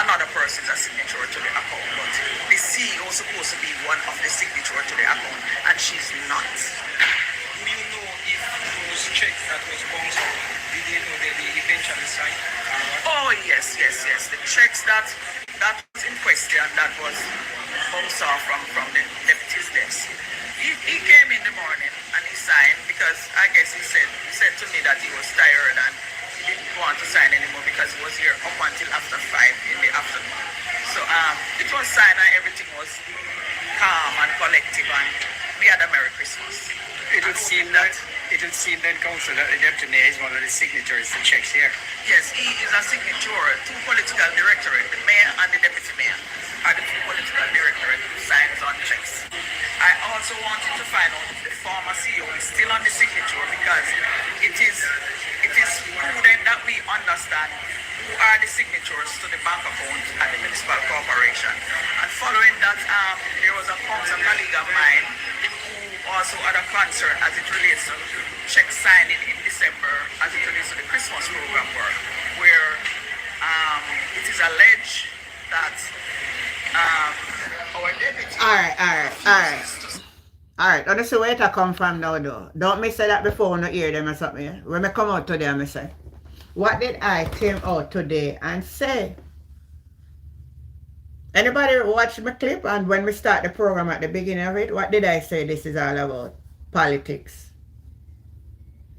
another person is a signature to the account, but the CEO is supposed to be one of the signature to the account, and she's not. Do you know if those checks that was bounced off, did they know that they eventually signed? Oh yes. The checks that was in question, that was bounced off from the deputy's desk. He came in the morning and he signed, because I guess he said to me that he was tired and he didn't want to sign anymore because he was here up until after 5 in the afternoon. So it was signed and everything was calm and collective, and we had a Merry Christmas. It would seem then, Council, that the Deputy Mayor is one of the signatories to checks here. Yes, he is a signature. 2 political directorates, the mayor and the deputy mayor, are the 2 political directorates who signs on checks. I also wanted to find out if the former CEO is still on the signature, because it is prudent that we understand who are the signatories to the bank account at the municipal corporation. And following that, there was a council colleague of mine who also had a concern as it relates to check signing in December, as it relates to the Christmas program work, where it is alleged that our deputy... Alright, don't see where it come from now though. Don't me say that before when I hear them or something. Yeah? When I come out today and I say, what did I came out today and say? Anybody watch my clip? And when we start the program at the beginning of it, what did I say this is all about? Politics.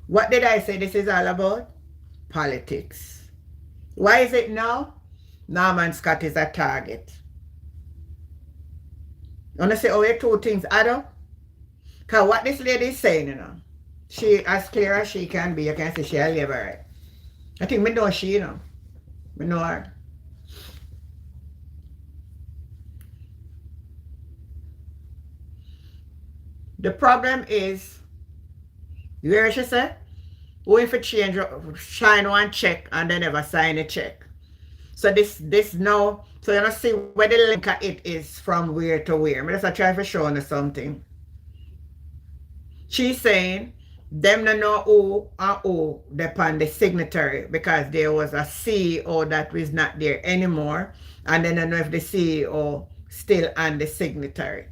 What did I say this is all about? Politics. Why is it now? Norman Scott is a target. You want to say, oh, yeah, two things add up? Because what this lady is saying, you know, she, as clear as she can be, you can say she a laborer. I think me know she, you know. Me know her. The problem is, you hear what she said? We if change, shine one check and they never sign a check. So this now, so you know see where the link of it is from where to where. I'm just try to show you something. She's saying them don't know who and who depend the signatory, because there was a CEO that was not there anymore, and then I don't know if the CEO still on the signatory.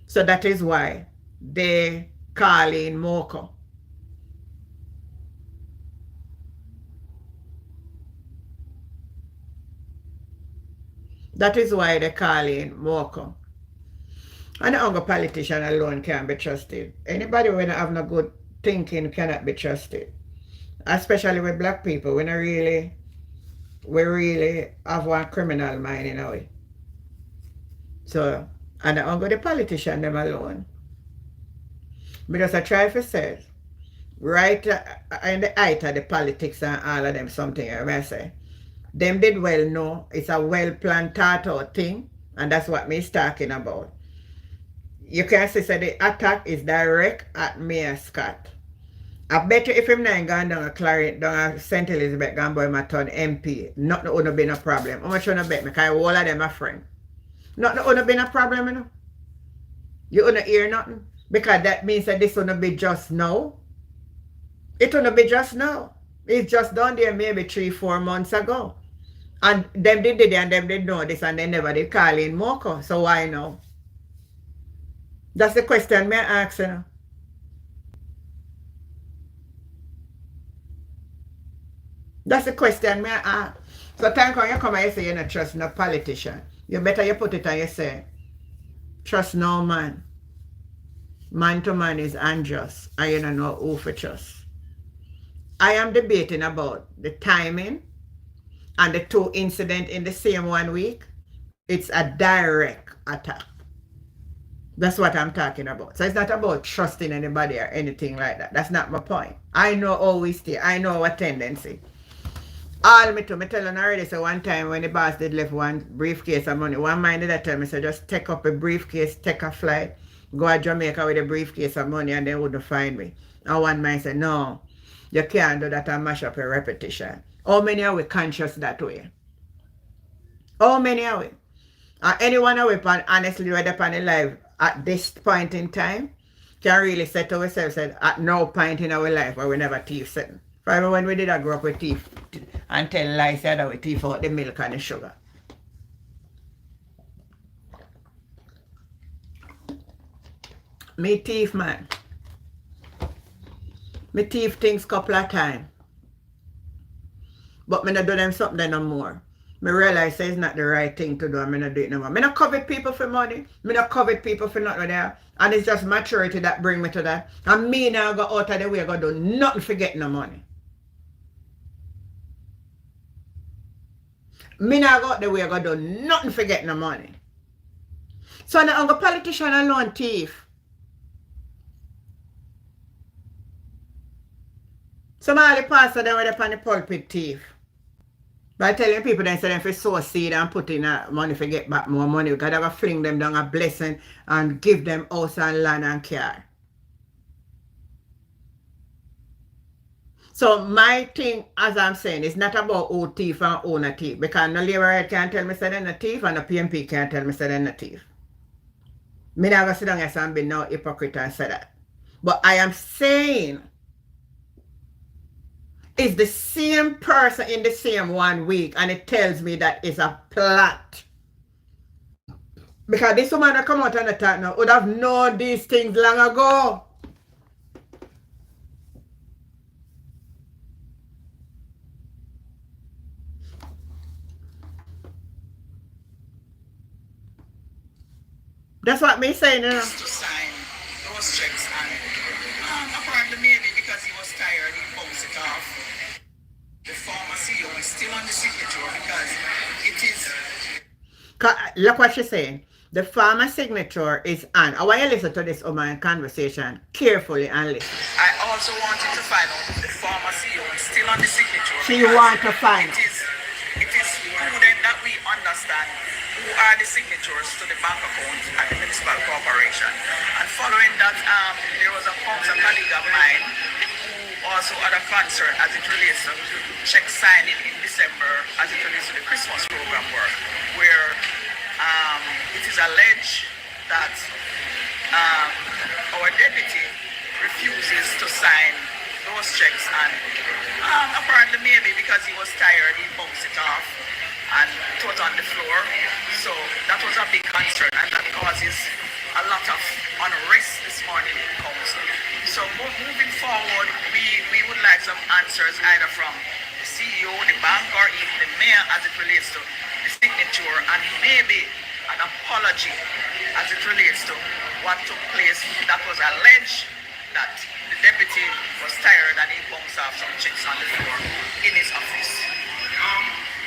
So that is why they call in Moko. That is why they call in Moko. And the only politician alone can be trusted. Anybody who don't have no good thinking cannot be trusted. Especially with black people. We really have one criminal mind in a way. So, and the only the politician them alone. Because I try to say, right in the height of the politics and all of them something I may say. Them did well know it's a well-planned thought out thing, and that's what me talking about. You can see so the attack is direct at Mayor Scott. I bet you if him not gone down a Claret, down a St. Elizabeth, gone by my turn MP, nothing would have been a problem. How much you want to bet me? Because all of them are friends. Nothing would have been a problem, you know? You wouldn't hear nothing? Because that means that this wouldn't be just now. It wouldn't be just now. It's just done there maybe 3-4 months ago. And them did it and them did know this and they never did call in Moko. So why now? That's the question me ask, you know. That's the question me ask. So time when you come and you say you don't trust no politician, you better you put it and you say, trust no man. Man to man is unjust and you don't know who for trust. I am debating about the timing and the two incidents in the same 1 week. It's a direct attack. That's what I'm talking about. So it's not about trusting anybody or anything like that. That's not my point. I know how we stay. I know our tendency. All me tell you already, so one time when the boss did left one briefcase of money, one man did tell me, so just take up a briefcase, take a flight, go to Jamaica with a briefcase of money and they wouldn't find me. And one man said, no, you can't do that and mash up a repetition. How many are we conscious that way? How many are we? Anyone are we honestly read up on the life at this point in time can really say to ourselves that at no point in our life where we never thief something. For when we did grow up with thief and tell lies that we thief out the milk and the sugar. Me thief, man. Me thief things couple of times. But me not do them something no more. Me realize it's not the right thing to do and me not do it no more. Me not covet people for money. Me not covet people for nothing there. And it's just maturity that bring me to that. And me now go out of the way, go do nothing for getting no money. Me now go out the way, go do nothing for getting no money. So now I'm a politician alone thief. Some of the pastor them were up on the pulpit thief. By telling people then say them for sow seed and put in money for get back more money. God have fling them down a blessing and give them house and land and car. So my thing, as I'm saying, is not about who thief and who not thief. Because no labor can't tell me say they're not thief and the PNP can't tell me say they're not thief. Me not gonna sit down and be no hypocrite and say that. But I am saying it's the same person in the same 1 week and it tells me that it's a plot. Because this woman that come out on the top now would have known these things long ago. That's what me saying, you know. To sign those checks and apparently maybe because he was tired, he bounced it off. The former CEO is still on the signature because it is. Look what she's saying. The farmer signature is on. I want you to listen to this woman conversation carefully and listen. I also wanted to find out if the former CEO is still on the signature. She want to find. It is prudent that we understand who are the signatures to the bank account at the municipal corporation. And following that, there was a council colleague of mine who also had a concern as it relates to check signing in December as it relates to the Christmas program work, where it is alleged that our deputy refuses to sign those checks, and apparently maybe because he was tired, he bounced it off and it was on the floor. So that was a big concern, and that causes a lot of unrest this morning in council. So moving forward, we would like some answers either from the CEO, the bank, or even the mayor as it relates to the signature, and maybe an apology as it relates to what took place that was alleged that the deputy was tired and he bounced off some checks on the floor in his office.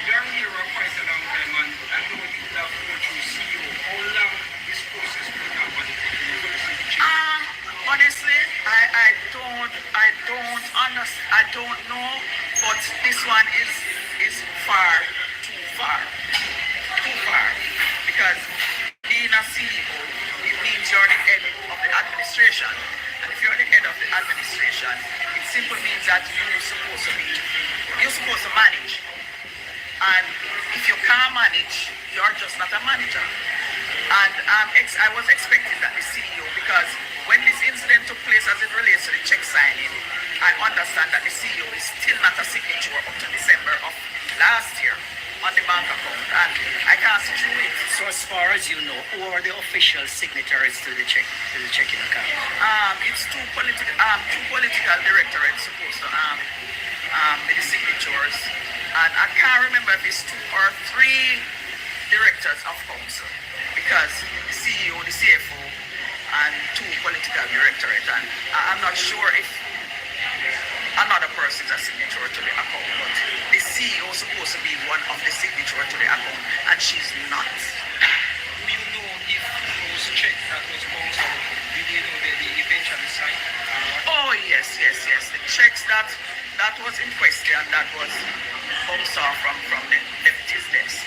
You're here for quite a long time, and I know you have to go through CEO. How long this process will have on it? Honestly, I don't understand. I don't know, but this one is far too far, because being a CEO, it means you're the head of the administration, and if you're the head of the administration, it simply means that you're supposed to manage. And if you can't manage, you're just not a manager. And I was expecting that the CEO, because when this incident took place as it relates to the check signing, I understand that the CEO is still not a signature up to December of last year on the bank account, and I can't see through it. So as far as you know, who are the official signatories to the checking account? It's two political directorates supposed to be the signatures, and I can't remember if it's 2 or 3 directors of council, because the CEO, the CFO, and 2 political directorates, and I'm not sure if another person is a signature to the account, but the CEO is supposed to be one of the signature to the account, and she's not. Do you know if those checks that was bounced out, did you know that they eventually signed? Oh yes. The checks that was in question, that was bounced off from the deputy's desk.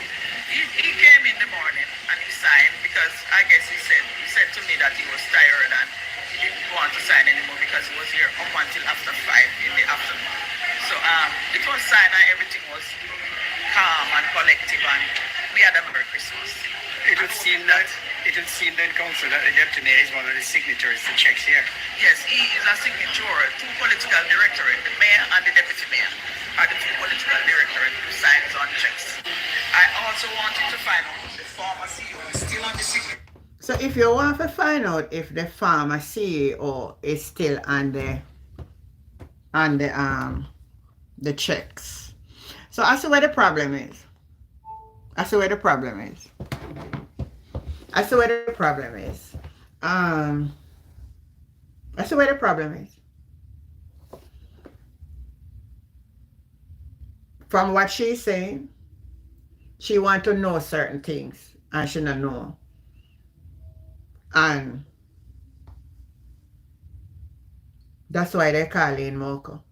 He came in the morning and he signed, because I guess he said to me that he was tired and he didn't want to sign anymore because he was here up until after 5 in the afternoon. So it was signed and everything was calm and collective, and we had a Merry Christmas. It would seem that council that the deputy mayor is one of the signatories to checks here. Yes, he is a signature. 2 political directorates, the mayor and the deputy mayor, are the 2 political directorates who signs on checks. I also wanted to find out if the former CEO is still on the signature. So if you want to find out if the farmer CEO is still on the checks. So I see where the problem is. I see where the problem is. From what she's saying, she want to know certain things and she don't know. And that's why they call in Moko.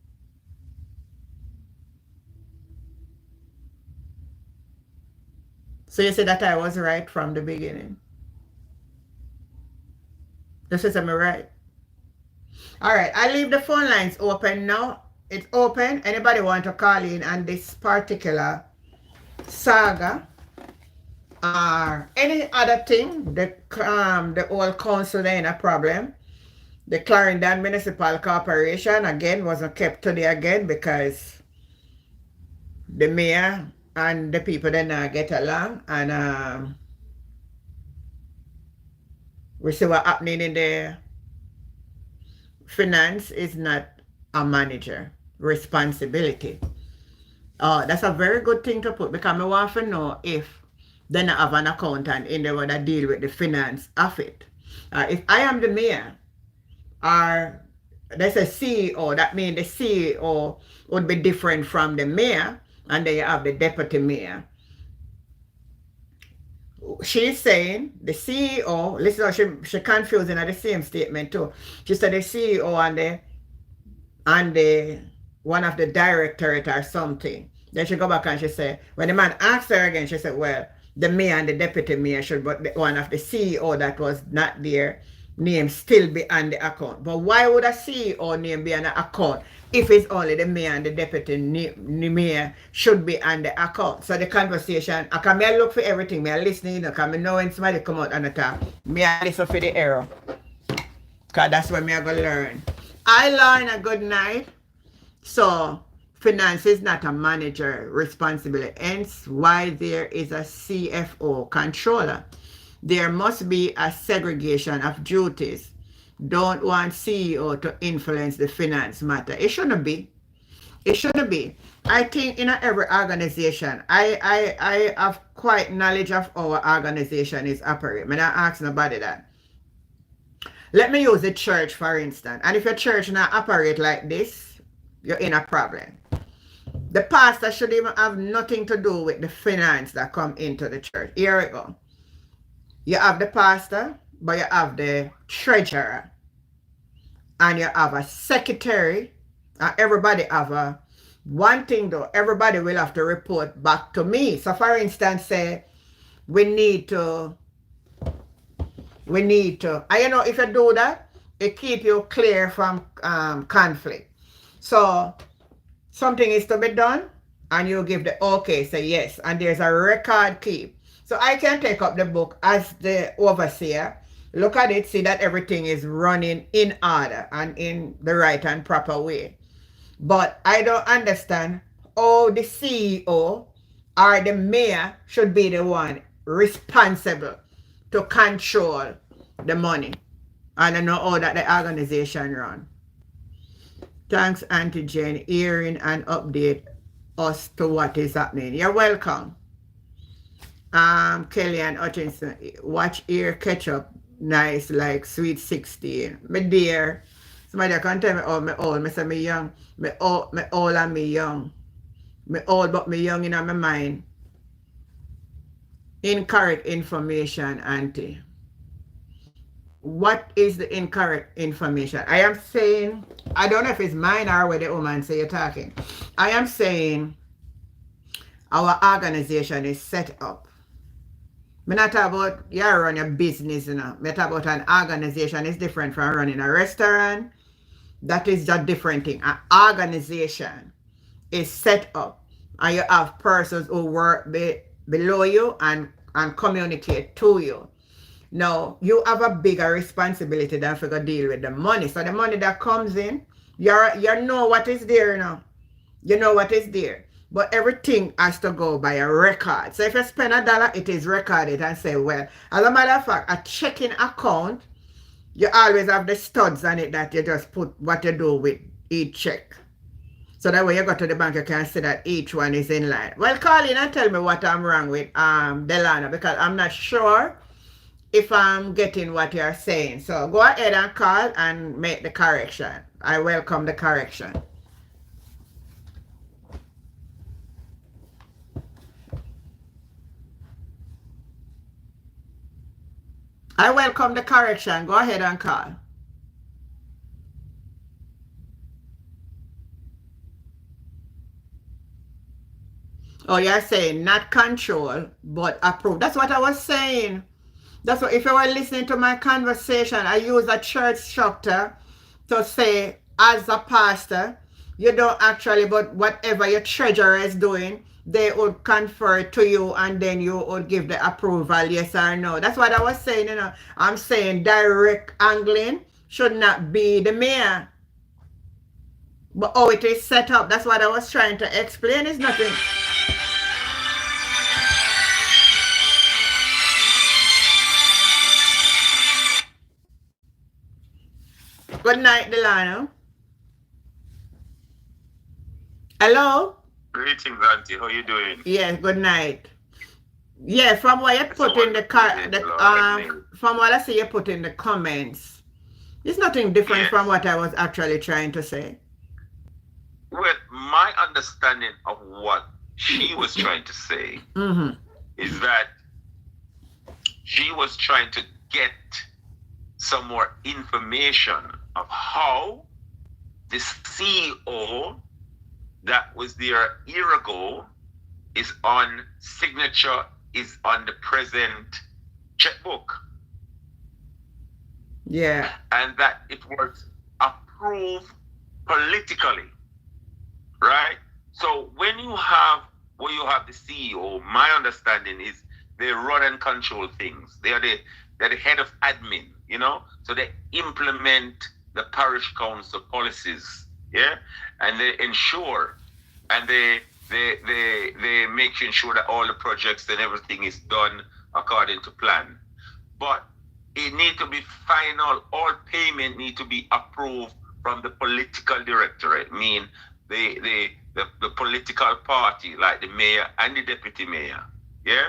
So you say that I was right from the beginning. This is me right. All right, I leave the phone lines open now. It's open. Anybody want to call in on this particular saga or any other thing? The old council there in a problem. The Clarendon Municipal Corporation again wasn't kept today again because the mayor and the people did not get along, and we see what happening in the finance is not a manager responsibility. That's a very good thing to put because I want to know if they not have an accountant in there that deal with the finance of it. If I am the mayor or there's a CEO, that means the CEO would be different from the mayor, and then you have the deputy mayor. She's saying the CEO, listen, she confusing at the same statement too. She said the CEO and the one of the directorate or something. Then she go back and she said, when the man asked her again, she said, well, the mayor and the deputy mayor should, but the one of the CEO that was not there, name still be on the account. But why would a CEO name be on the account if it's only the mayor and the deputy mayor should be on the account? So the conversation, I can look for everything, me listening, you know, because I know when somebody come out and talk, me listen for the error. Because that's what me I going to learn. I learn a good night. So finance is not a manager responsibility. Hence why there is a CFO controller. There must be a segregation of duties. Don't want CEO to influence the finance matter. It shouldn't be. It shouldn't be. I think in every organization, I have quite knowledge of how our organization is operating. I'm not asking nobody that. Let me use the church for instance. And if your church not operate like this, you're in a problem. The pastor should even have nothing to do with the finance that come into the church. Here we go. You have the pastor, but you have the treasurer, and you have a secretary, and everybody have a one thing though, everybody will have to report back to me. So for instance, say we need to, and you know, if you do that, it keep you clear from conflict. So something is to be done, and you give the okay, say yes, and there's a record keep. So I can take up the book as the overseer, look at it, see that everything is running in order and in the right and proper way. But I don't understand how the CEO or the mayor should be the one responsible to control the money. I don't know how that the organization run. Thanks, Auntie Jane, hearing and update us to what is happening. You're welcome. Kellyanne Hutchinson, watch ear catch up. Nice, like sweet 16. My dear, somebody can tell me, oh, me old. Me say me young. Me old and me young. Me old, but me young in my mind. Incorrect information, Auntie. What is the incorrect information? I am saying, I don't know if it's mine or where the woman say you're talking. I am saying our organization is set up. I'm not talking about you run your business, you know. I'm talking about an organization is different from running a restaurant. That is a different thing. An organization is set up, and you have persons who work below you and communicate to you. Now, you have a bigger responsibility than for to deal with the money. So the money that comes in, you know what is there now. You know what is there. But everything has to go by a record. So if you spend $1, it is recorded and say, well, as a matter of fact, a checking account, you always have the studs on it that you just put what you do with each check. So that way you go to the bank, you can see that each one is in line. Well, call in and tell me what I'm wrong with Delana, because I'm not sure if I'm getting what you're saying. So go ahead and call and make the correction. I welcome the correction. I welcome the correction. Go ahead and call. Oh, you're saying not control, but approve. That's what I was saying. That's what, if you were listening to my conversation, I use a church structure to say, as a pastor, you don't actually, but whatever your treasurer is doing, they would confer it to you and then you would give the approval, yes or no. That's what I was saying, you know. I'm saying direct angling should not be the mayor. But how it is set up, that's what I was trying to explain. It's nothing. Good night, Delano. Hello? Greetings, Auntie. How you doing? Yes, good night. Yeah, from what you It's a put in the wonderful day, Lord. from what I see you put in the comments, it's nothing different from Yes. what I was actually trying to say. Well, my understanding of what she was trying to say Mm-hmm. is that she was trying to get some more information of how the CEO that was there a year ago is on signature, is on the present checkbook, Yeah. and that it was approved politically, right? So when you have the CEO, my understanding is they run and control things. They're the head of admin, you know. So they implement the parish council policies, yeah, and they ensure and they making sure that all the projects and everything is done according to plan. But it need to be final. All payment need to be approved from the political directorate, mean the political party, like the mayor and the deputy mayor. Yeah,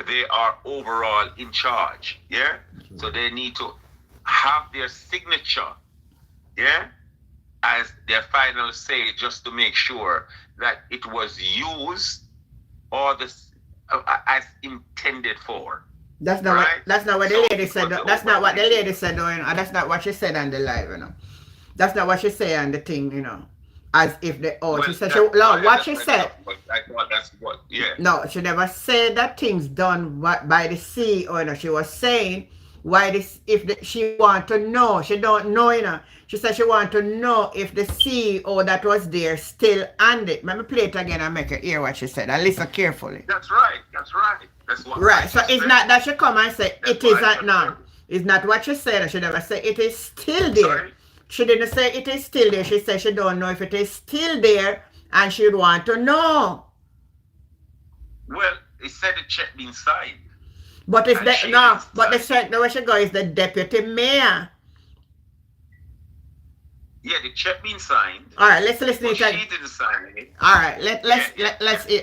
they are overall in charge. Yeah, so they need to have their signature. Yeah, as their final say, just to make sure that it was used or as intended for. That's not Right. what that's not what So the lady it said. was That's not what the over- lady said, you know. And that's not what she said on the live, you know. That's not what she said on the thing, you know. As if the Well, she said that's no, what she said. but I thought that's what. Yeah. No, she never said that things done by the CEO. You know, she was saying why this she want to know. She don't know, you know. She said she want to know if the CEO that was there still on it. Let me play it again and make her hear what she said. And listen carefully. That's right. That's right. That's what. Right. So it's not that she come and say That's it is what I not now. said. It's not what she said. She never said it is still there. Sorry? She didn't say it is still there. She said she don't know if it is still there and she'd want to know. Well, it said the check being signed. But it's And she no, is but the signed. where she go is the deputy mayor. Yeah, the check being signed. All right, let's listen to But it she again. didn't sign it. All right, Yeah.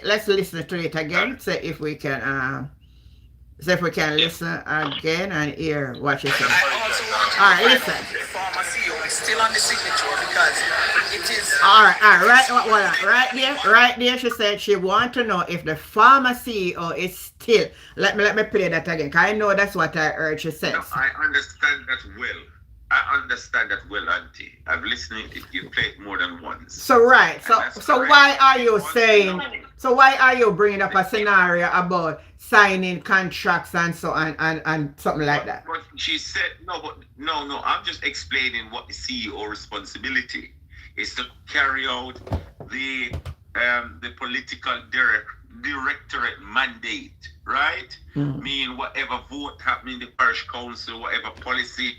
let's listen to it again. See if we can listen again and hear what she said. I also want you to All right, find listen. out if the former CEO is still on the signature because it is. All right, right there. She said she want to know if the former CEO is still. Let me play that again, cause I know that's what I heard she says. No, I understand that well. I understand that well, Auntie. I've listened to it. You played it more than once. So right, And that's so correct. why are you I want to saying? know. So why are you bringing up a scenario about signing contracts and so and something like that? But she said no. I'm just explaining what the CEO responsibility is to carry out the political directorate mandate, right? Mm. Mean whatever vote happening in the parish council, whatever policy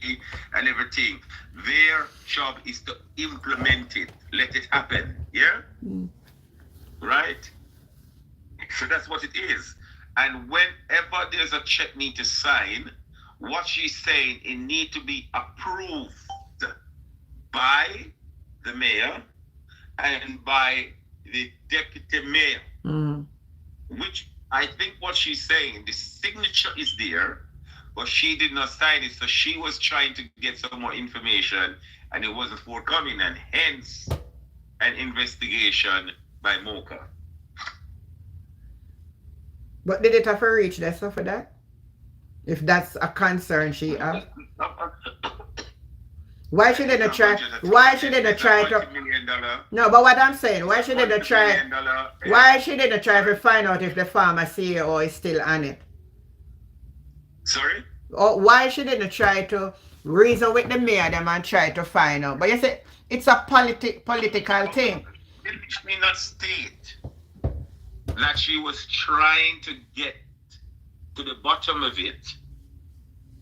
and everything, their job is to implement it, let it happen. Yeah, right. So that's what it is. And whenever there's a check need to sign, what she's saying, it need to be approved by the mayor and by the deputy mayor. Mm. Which I think what she's saying, the signature is there, but she did not sign it. So she was trying to get some more information and it wasn't forthcoming, and hence an investigation by Mocha. But did it have to reach there so for that? If that's a concern she has. Why should they not try? Why should they not try to? No, but what I'm saying, why should they not try? Why should they not try to find out if the former CEO is still on it? Sorry? Or why should they not try to reason with the mayor them and try to find out? But you say it's a political thing. Did she not state that she was trying to get to the bottom of it?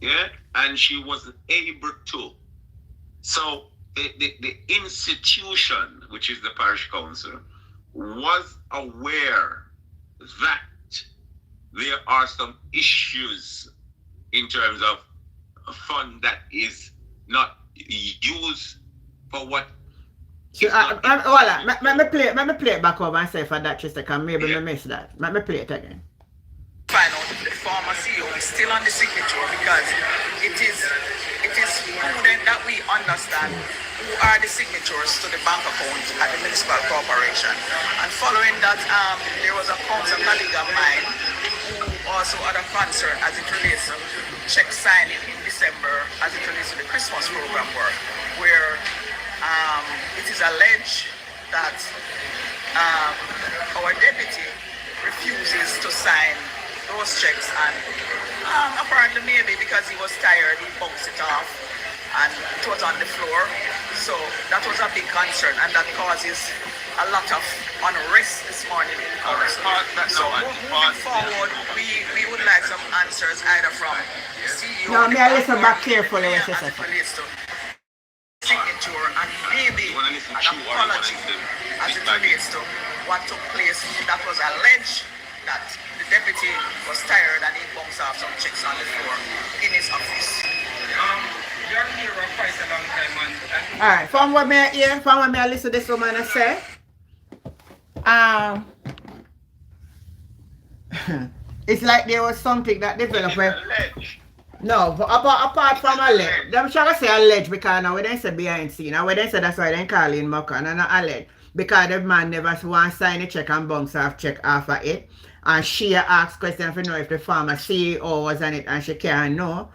Yeah, and she wasn't able to. So the institution, which is the parish council, was aware that there are some issues in terms of a fund that is not used for what. So, let me play it back over and say for that just because maybe I missed that. Let me play it again. Find out if the former CEO is still on the signature, because it is prudent that we understand who are the signatories to the bank account at the municipal corporation. And following that, there was a council colleague of mine who also had a concern as it relates to check signing in December as it relates to the Christmas program work, where it is alleged that our deputy refuses to sign those checks, and apparently maybe because he was tired he bounced it off and it was on the floor. So that was a big concern, and that causes a lot of unrest this morning in the council. So moving forward, we would like some answers either from the CEO. No, may I listen back carefully what you said. Signature and maybe an apology as it relates to what took place that was alleged that the deputy was tired and he bounced off some checks on the floor in his office. You're here for quite a long time, and alright, from what me hear, from what me listen to this woman say, it's like there was something that developed. No, apart from alleged. I'm sure I say alleged because now we didn't say behind scene. Now we didn't say that's why they call in Mucker and not alleged. Because the man never want to sign a check and bounce off check off of it. And she asked questions to know if the former CEO was on it and she can't know.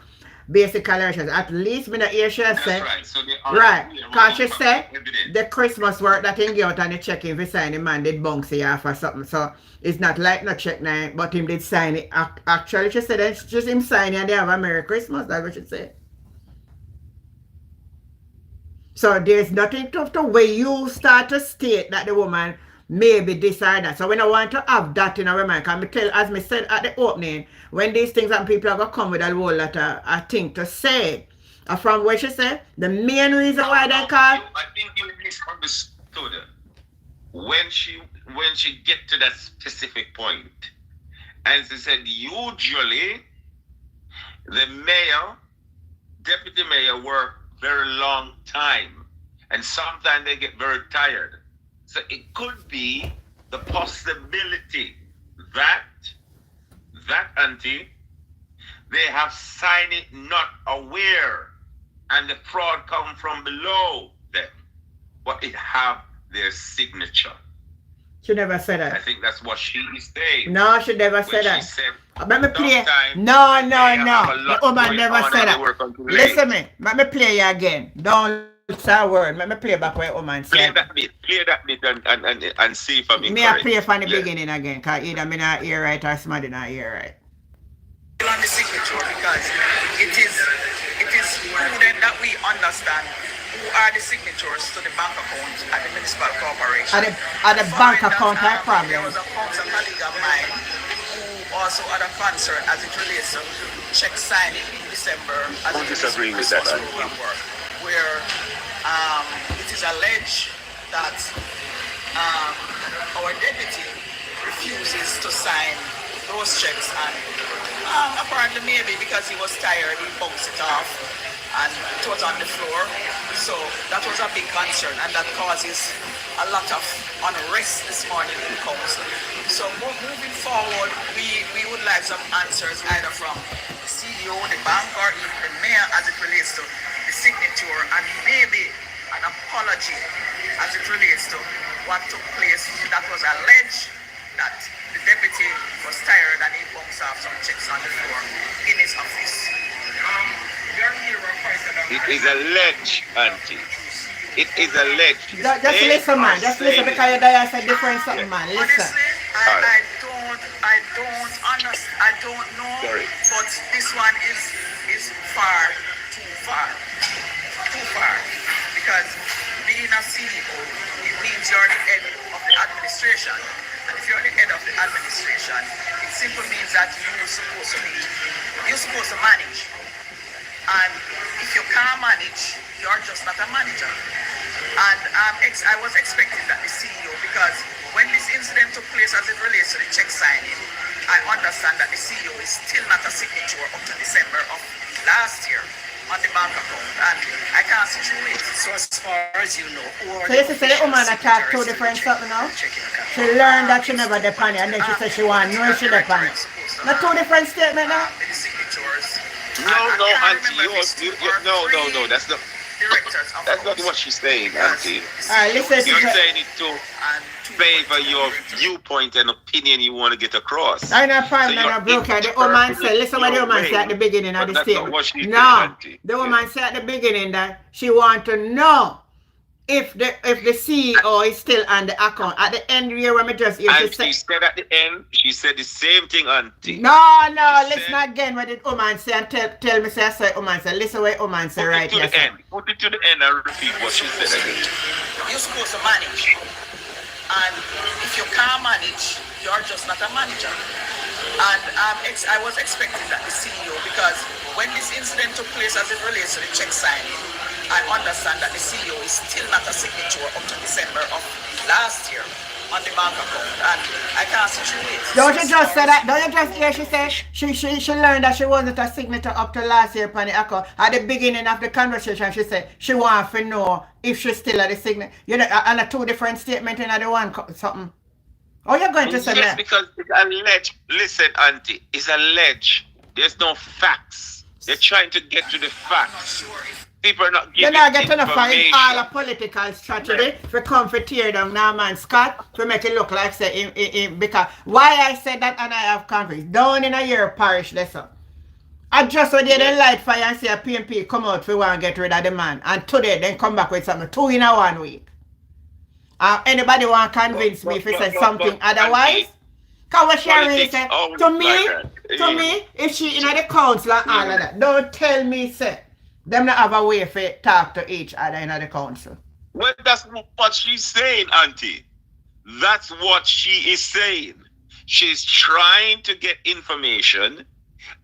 Basically, she said, at least me not hear she said. Right, so right, because she said the Christmas work that he get out on the check if he sign the man did bounce it off or something. So it's not like no check now, but him did sign it. Actually, she said it's just him signing and they have a Merry Christmas, that's what she said. So there's nothing tough to where you start to state that the woman maybe this or that. So we don't want to have that in our mind. Because as I said at the opening, when these things happen, people are going to come with a whole lot of thing to say. From what she said, the main reason why they call... I think you misunderstood when she get to that specific point. And she said, usually, the mayor, deputy mayor work very long time. And sometimes they get very tired. So it could be the possibility that auntie, they have signed it not aware and the fraud come from below them, but it have their signature. She never said that. I think that's what she is saying. No, she never said that. Said, let me play. No. The woman never said that. Listen me. Let me play you again. Don't say a word. Let me play back what woman said. Play that bit and see if I'm incorrect. Me I play from the beginning again, because either me not hear right or somebody not hear right. On the signature, because it is prudent that we understand who are the signatories to the bank account at the municipal corporation. At the bank account, I problem. There was a council colleague of mine who also had a concern as it relates to check signing in December as it disagree with that program work, where it is alleged that our deputy refuses to sign those checks, and apparently maybe because he was tired he bounced it off and it was on the floor. So that was a big concern, and that causes a lot of unrest this morning in the council. So moving forward, we would like some answers either from the CEO, the bank, or even the mayor as it relates to the signature, and maybe an apology as it relates to what took place that was alleged that the deputy was tired and he bounced off some checks on the floor in his office. You're here for quite a long time. It is alleged, Auntie. It is alleged. Just listen, man. Just listen, because your dad said different something, man. Listen. Honestly, I don't understand. I don't know. Sorry. But this one is too far, because being a CEO, it means you're the head of the administration, and if you're the head of the administration, it simply means that you're supposed to manage, and if you can't manage, you're just not a manager. And I was expecting that the CEO, because when this incident took place as it relates to the check signing, I understand that the CEO is still not a signature up to December of last year on the bank account, and I can't situate. So as far as you know, So you say the woman attacked two different something now? She learned that she never depend and then she said she want to know she depend. Not two different statements now? The signatures. No, Auntie. No. That's not what she's saying, Auntie. Alright, listen. You're saying it to favor your viewpoint and opinion you want to get across. I know problem, so no broker. The woman said, listen what the woman said at the beginning of the statement. No, the woman said at the beginning that she want to know if the CEO is still on the account. At the end here when we just hear she said at the end, she said the same thing, Auntie. No, listen again what the woman said and tell me say I say woman say. Listen what the woman say right here. Put it to the end and repeat what she said again. You're supposed to manage. And if you can't manage, you're just not a manager. And I was expecting that the CEO, because when this incident took place as it relates to the check signing, I understand that the CEO is still not a signature up to December of last year on the bank account, and I can't situate. Don't you just say that? Don't you just hear she said she learned that she wasn't a signature up to last year on the account? At the beginning of the conversation, she said she wants to know if she's still at the signature. You know, and a two different statements in the one something. Oh, you're going to say yes, that? Because it's alleged. Listen, Auntie, it's alleged. There's no facts. They're trying to get to the facts. People are not giving They're not getting information. all a political strategy for come for tear down Norman Scott to make it look like say because why I said that and I have conflict down in a year parish lesson. I just saw the light fire and see a PNP come out for one get rid of the man, and today then come back with something 2 in a 1 week. Anybody want to convince me if he says something otherwise? Because what she really said to me, if she in the council and all of that, don't tell me say them not have a way for talk to each other in the council. Well, that's what she's saying, Auntie. That's what she is saying. She's trying to get information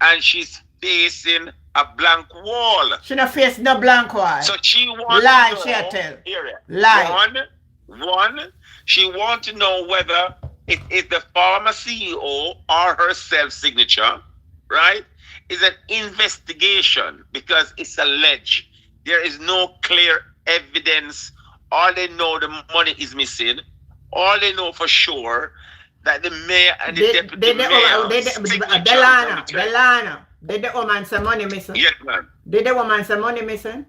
and she's facing a blank wall. She not face no blank wall. So she wants lie, to know, she tell. Lie. One, she wants to know whether it is the former CEO or her self-signature, right? Is an investigation because it's alleged. There is no clear evidence. All they know the money is missing. All they know for sure that the mayor and the deputy mayor Delano. Did the woman say money missing? Yes, ma'am. Did the woman say money missing?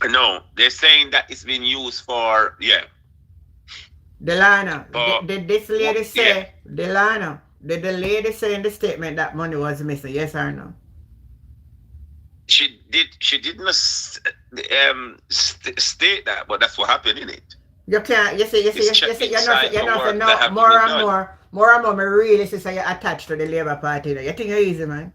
No, they're saying that it's been used for, Delano, did this lady say, Delano, did the lady say in the statement that money was missing, yes or no? She didn't state that, but that's what happened in it. You can't, you see, you're not more and more, me really say you're attached to the Labour Party. You think you're easy, man?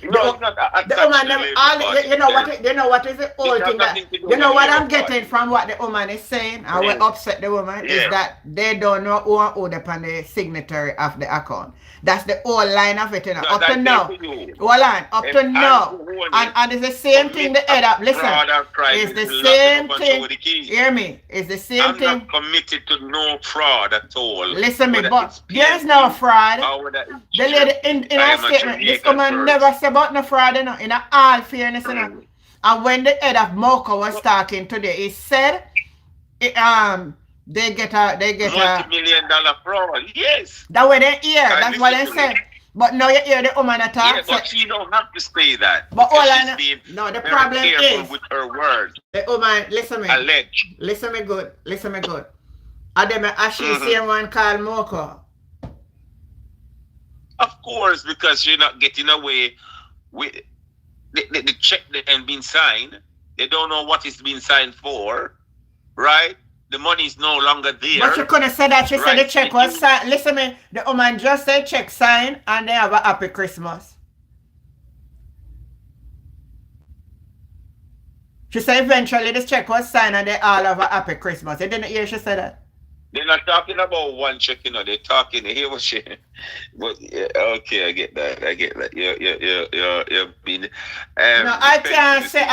No, it's not attached to the Labour Party. You know what is the old thing that, you know what I'm getting from what the woman is saying, and what upset the woman, is that they don't know who are owed upon the signatory of the account. That's the whole line of it, you know. Up to now. Hold on, up to now. And it's the same thing the head up. Listen, it's the same thing. Hear me. It's the same thing. I'm not committed to no fraud at all. Listen me, but there is no fraud. The lady in her statement, this woman never said about no fraud, you know, in all fairness, you know. And when the head of Mocha was talking today, he said they get multi-million-dollar fraud. Yes. That way they hear. That's what they said. But now you hear the woman attack. Yeah, but she don't have to say that. But all I know, no, the problem is with her words. The woman, listen me. Alleged. Listen me good. And then she say one called Mocha. Of course, because you're not getting away with been signed. They don't know what it's been signed for, right? The money is no longer there. But you couldn't say that. She said right? the check was signed. Listen to me. The woman just said check signed and they have a happy Christmas. She said eventually this check was signed and they all have a happy Christmas. You didn't hear she said that? They're not talking about one check, you know. They're talking. Hear what she. But yeah, okay, I get that. You're being. No, I can't say.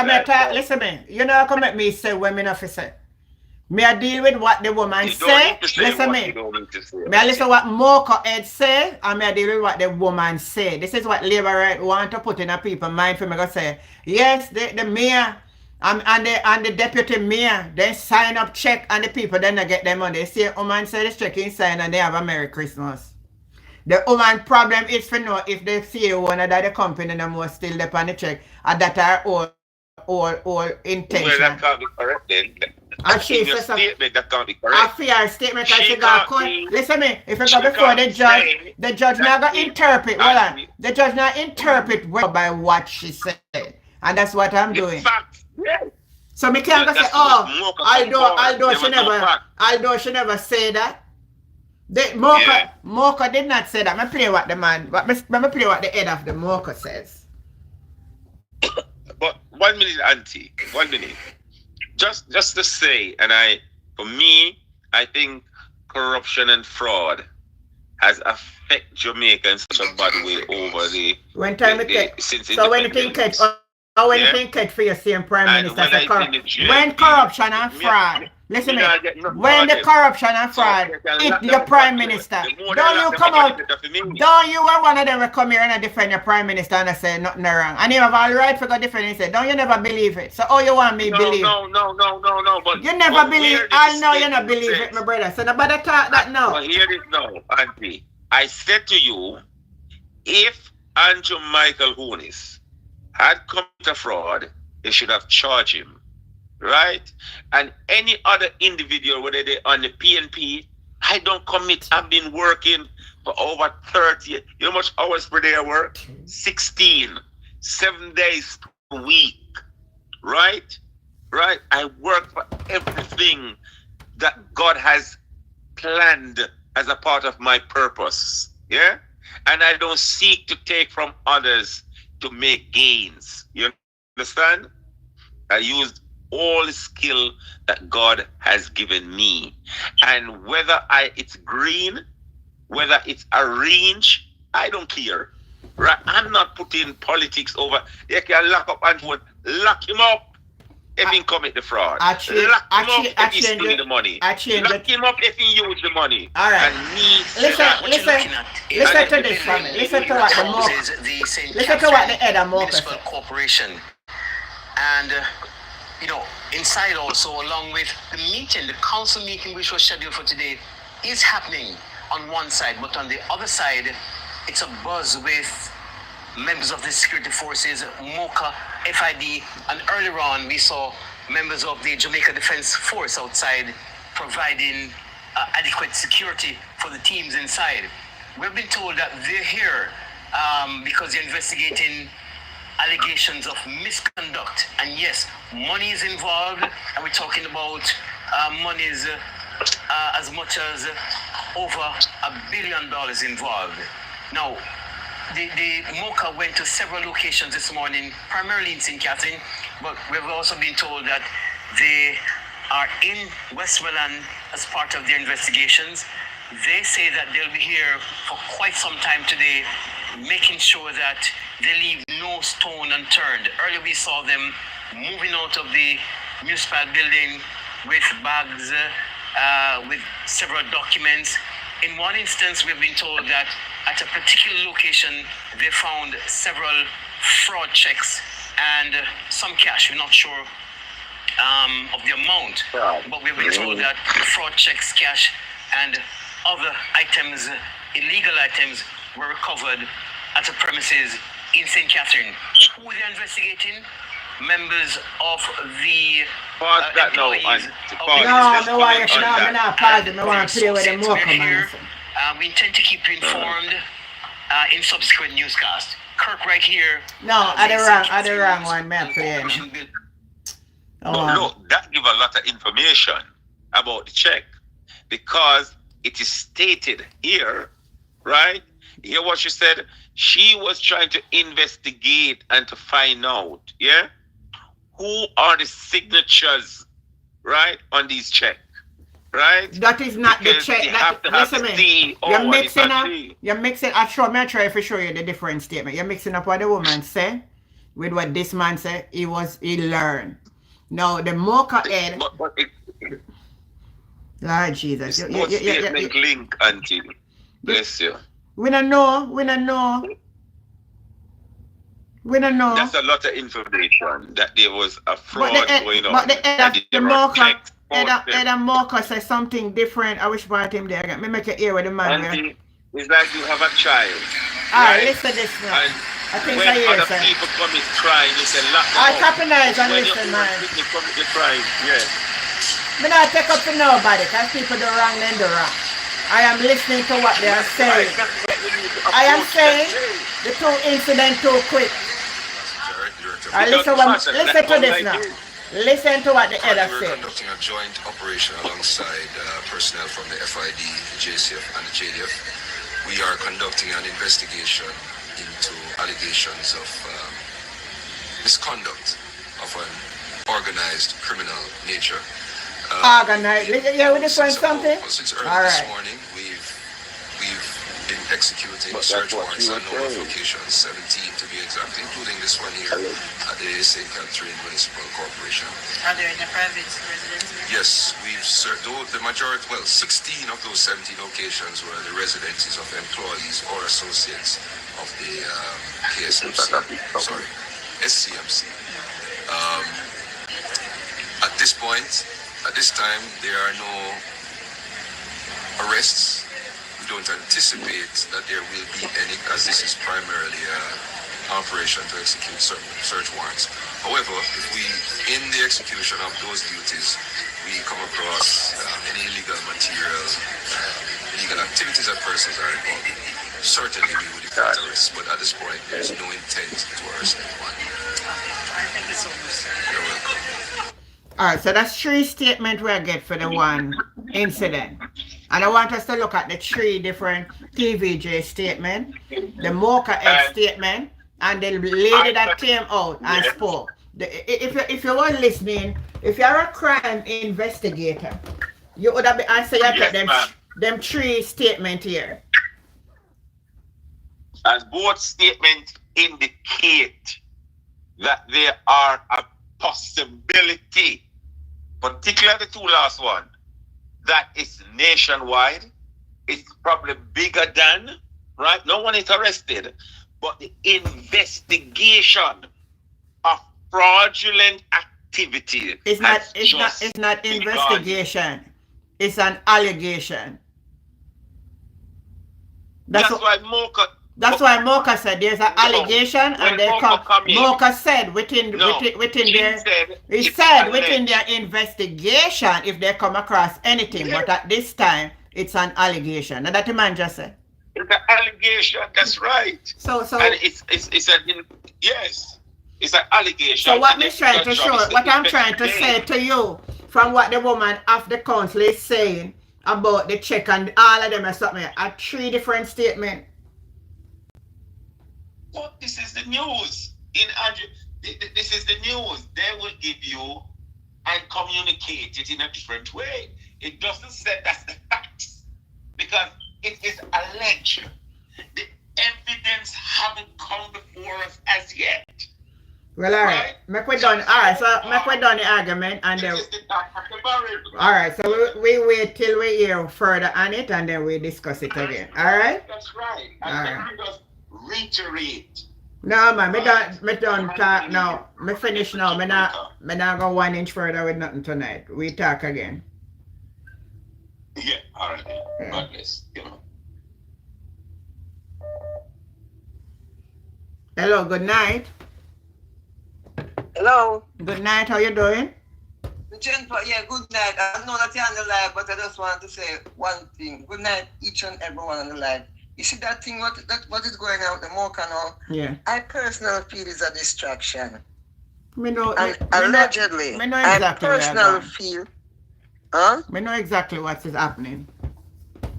Listen to me. You know, come at me say when me not say. Me I deal with what the woman say. Listen me. Me I listen what Mocha Ed say, and me I deal with what the woman say. This is what Labour right want to put in a people's mind for me to say. Yes, the mayor and the deputy mayor then sign up check and the people then they get their money. They say woman say this check is signed and they have a Merry Christmas. The woman problem is for know if the CEO and that the company no more still up on the check and that are all intention. Well, that can't be correct then. And she in your says statement, that can't be correct. A fair statement because she got caught. Listen me, if you go before the judge now go interpret. Hold on. The judge now interpret by what she said. And that's what I'm doing. Fact, yes. So me can't go say, oh, although she never say that. Mocha did not say that. Me play what the man, but me play what the head of the Mocha says. But 1 minute, Auntie. 1 minute. Just to say, and for me, I think corruption and fraud has affected Jamaica in such a bad way over the when time it since so when you think it or when you think it for your same prime minister when corruption and fraud. Listen me, when the corruption and fraud hit your prime minister, don't you come out, don't you are one of them will come here and defend your prime minister and say nothing wrong. And you have all right for go defend it, say, don't you never believe it? So all you want me believe? No, but you never believe, I know you not believe it, my brother. So nobody talk that now. But hear it now, Auntie. I said to you, if Andrew Michael Hoonis had committed fraud, they should have charged him. Right? And any other individual, whether they're on the PNP, I don't commit. I've been working for over 30. You know how much hours per day I work? 16. 7 days per week. Right? Right? I work for everything that God has planned as a part of my purpose. Yeah? And I don't seek to take from others to make gains. You understand? I used all the skill that God has given me, and whether it's green, whether it's arranged, I don't care. Right? I'm not putting politics over. They can lock up and lock him up if he commit the fraud. Lock him up if he's stealing the money. Lock him up if he use the money. All right. And me, listen to this from me. Listen to what the head of Municipal Corporation and. Inside also, along with the meeting, the council meeting which was scheduled for today, is happening on one side, but on the other side, it's a buzz with members of the security forces, MOCA, FID, and earlier on we saw members of the Jamaica Defense Force outside providing adequate security for the teams inside. We've been told that they're here because they're investigating allegations of misconduct, and yes, money is involved, and we're talking about monies as much as over $1 billion involved. Now, the MOCA went to several locations this morning, primarily in St. Catherine, but we've also been told that they are in Westmoreland as part of their investigations. They say that they'll be here for quite some time today, making sure that they leave no stone unturned. Earlier we saw them moving out of the municipal building with bags, with several documents. In one instance, we've been told that at a particular location, they found several fraud checks and some cash. We're not sure of the amount, but we've been told that fraud checks, cash, and other items, illegal items, were recovered at the premises in St. Catherine. Who they're investigating? Members of the employees. We intend to keep you informed in subsequent newscasts. Kirk right here. No, I the wrong one, man. Look, that give a lot of information about the check because it is stated here, right? Hear what she said? She was trying to investigate and to find out, yeah, who are the signatures, right, on these checks, right? That is not because the check. Listen me. You're mixing up. You're mixing. I try if I show you the different statement. You're mixing up what the woman said with what this man said. He learned. No, the mocha head. Lord Jesus. Statement link, Auntie. Bless you. We don't know. That's a lot of information that there was a fraud going on. But the head of the mocha, head of mocha says something different. I wish about him there again. Me make you hear with the man here. It's like you have a child. Alright, listen to this now. And I think when I hear other people commit crime, it's a lot. I capitalize and listen, man. You commit the crime, yes. Me not take up to nobody because people do wrong then do wrong. I am listening to what they are saying. I am saying the two incidents too quick. Listen to this now. Listen to what the other We're said. conducting a joint operation alongside personnel from the FID, the JCF, and the JLP. We are conducting an investigation into allegations of misconduct of an organized criminal nature. Organized. Yeah, we just want something. Since early All this right. morning, we've been executing search warrants on all locations, 17 to be exact, including this one here at the St. Catherine Municipal Corporation. Are there any private residences? Yes, we've searched the majority, well, 16 of those 17 locations were the residences of employees or associates of the SCMC. At this time, there are no arrests. We don't anticipate that there will be any, as this is primarily an operation to execute search warrants. However, if we, in the execution of those duties, we come across any illegal material, illegal activities that persons are involved in, certainly we would effect arrests. But at this point, there is no intent to arrest anyone. Thank you so much. You're welcome. Alright, so that's 3 statements we get for the one incident. And I want us to look at the 3 different TVJ statement, the Mocha Ed statement, and the lady that came out and spoke. If you were listening, if you're a crime investigator, you would have been answering them 3 statements here. And both statements indicate that there are a possibility, particularly the 2 last one, that is nationwide. It's probably bigger than, right? No one is arrested, but the investigation of fraudulent activity it's not investigation. It's an allegation. That's why Mocha said there's an allegation, and they come. Mocha said within their investigation if they come across anything, but at this time it's an allegation. And that the man just said. It's an allegation. That's right. So and it's an allegation. So what I'm trying to say to you from what the woman of the council is saying about the check and all of them or something are 3 different statements. Well, this is the news. This is the news. They will give you and communicate it in a different way. It doesn't say that's the facts because it is alleged. The evidence haven't come before us as yet. Well, all right. Make we done. All right. So make we done the argument, and then. All right. So we wait till we hear further on it, and then we discuss it again. All right. That's right. And then we just reiterate. No, man. Me done talk now. Me finish now. Me not go 1 inch further with nothing tonight. We talk again. Yeah. All right. Yeah. God bless. Hello. Good night. Hello. Good night. How you doing? Yeah, good night. I know that you're on the live, but I just want to say one thing. Good night, each and everyone on the live. You see that thing, what is going on with the Mocha now? Yeah. I personally feel is a distraction. Me know, And allegedly, me know exactly I personally feel, huh? Me know exactly what is happening.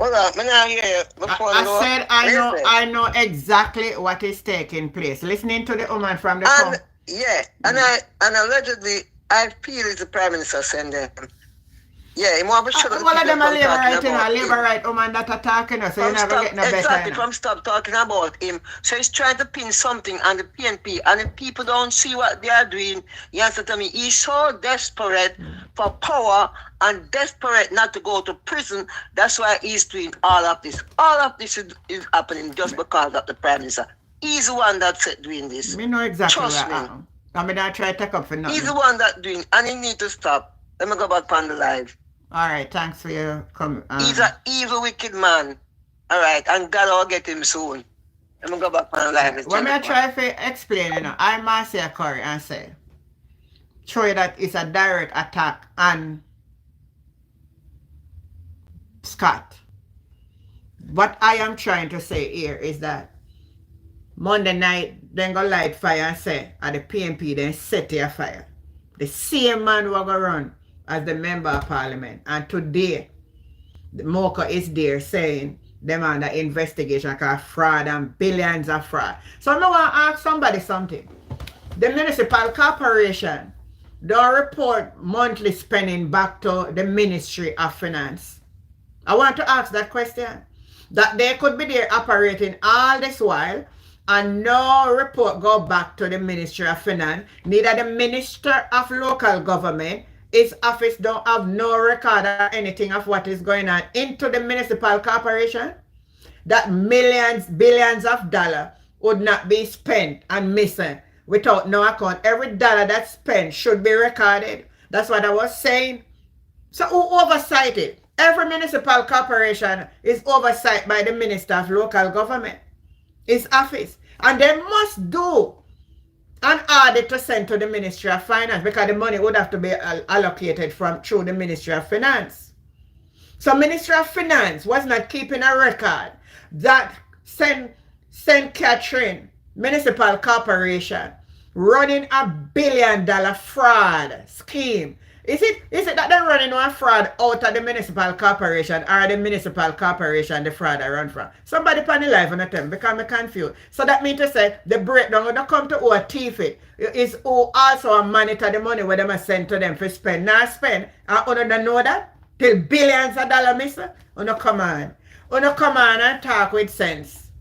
Hold on, me not hear you. I said I know exactly what is taking place. Listening to the woman from the and yeah, and allegedly I feel it's the Prime Minister send them. Yeah, he want to show the all of them are people labor right, talking about labor right woman that are talking, so you're never getting a better. Exactly, from stop talking about him. So he's trying to pin something on the PNP, and the people don't see what they are doing. You understand to me? He's so desperate for power and desperate not to go to prison. That's why he's doing all of this. All of this is happening just because of the Prime Minister. He's the one that's doing this. Me know exactly Trust me. I mean, I try to take up for nothing. He's the one that's doing, and he need to stop. Let me go back on the live. All right, thanks for your comment. He's an evil, wicked man. All right, and God will get him soon. Let me go back on the live. When I try to explain, I must say Curry and say, show you that it's a direct attack on Scott. What I am trying to say here is that Monday night, then go light fire and say, at the PNP, then set their fire. The same man who go run as the member of parliament. And today, the Mocha is there saying them under investigation because fraud and billions of fraud. So I want to ask somebody something. The municipal corporation don't report monthly spending back to the Ministry of Finance. I want to ask that question. That they could be there operating all this while and no report go back to the Ministry of Finance. Neither the Minister of Local Government, his office don't have no record or anything of what is going on into the municipal corporation. That millions, billions of dollars would not be spent and missing without no account. Every dollar that's spent should be recorded. That's what I was saying. So who oversight it? Every municipal corporation is oversight by the Minister of Local Government, his office. And they must do an audit to send to the Ministry of Finance because the money would have to be allocated through the Ministry of Finance. So Ministry of Finance was not keeping a record that St. Catherine Municipal Corporation running $1 billion fraud scheme. Is it that they're running one fraud out of the municipal corporation or the municipal corporation the fraud I run from? Somebody pan the live on the time because I'm confused. So that means to say the breakdown when they come to who thief it is who also monitor the money where they must send to them for spend. Now spend. And you don't know that? Till billions of dollars miss. You come on. You come on and talk with sense.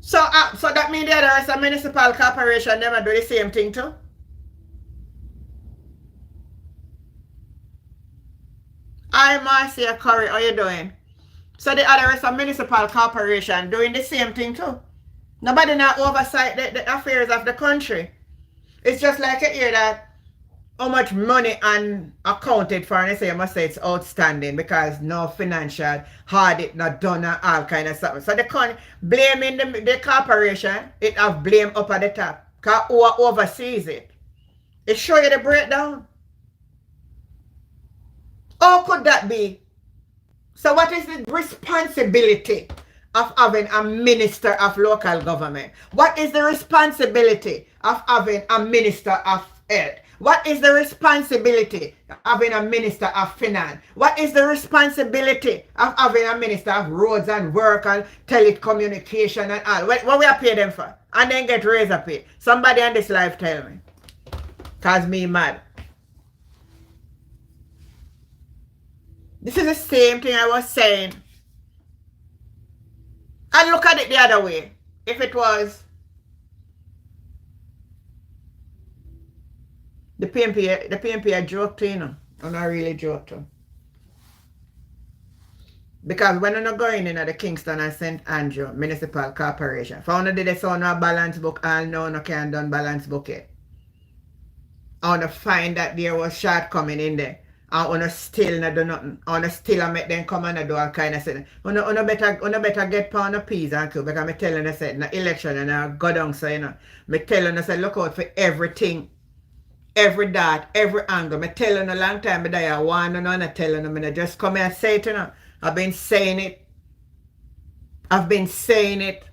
So that means the rest of municipal corporation never do the same thing too? Hi, Marcia Curry, how you doing? So the other rest of municipal corporation doing the same thing too. Nobody not oversight the affairs of the country. It's just like you hear that how much money unaccounted for and they say you must say it's outstanding because no financial audit not done and all kind of stuff. So they can't blaming the corporation, it have blame up at the top. Because who oversees it? It show you the breakdown. How could that be? So what is the responsibility of having a minister of local government? What is the responsibility of having a minister of health? What is the responsibility of having a minister of finance? What is the responsibility of having a minister of roads and work and telecommunication and all? What we are paying them for? And then get razor pay. Somebody on this live tell me. Cause me mad. This is the same thing I was saying. And look at it the other way. If it was the PNP a joke to, you know. And I really joke to. Because when I'm not going in at the Kingston and St. Andrew Municipal Corporation, if I want to do this on a balance book, I'll know I can't done balance book yet. I want to find that there was shortcoming in there. I want to still not do nothing. I want to still make them come and do all kind of things. You better get pound of peas and cook because I'm telling you, say, in the election and I go down, so you know. I'm telling you, say, look out for everything. Every dot, every angle. I'm telling you a long time, but I want to know and I tell you, I just come here and say it, you know. I've been saying it. I've been saying it.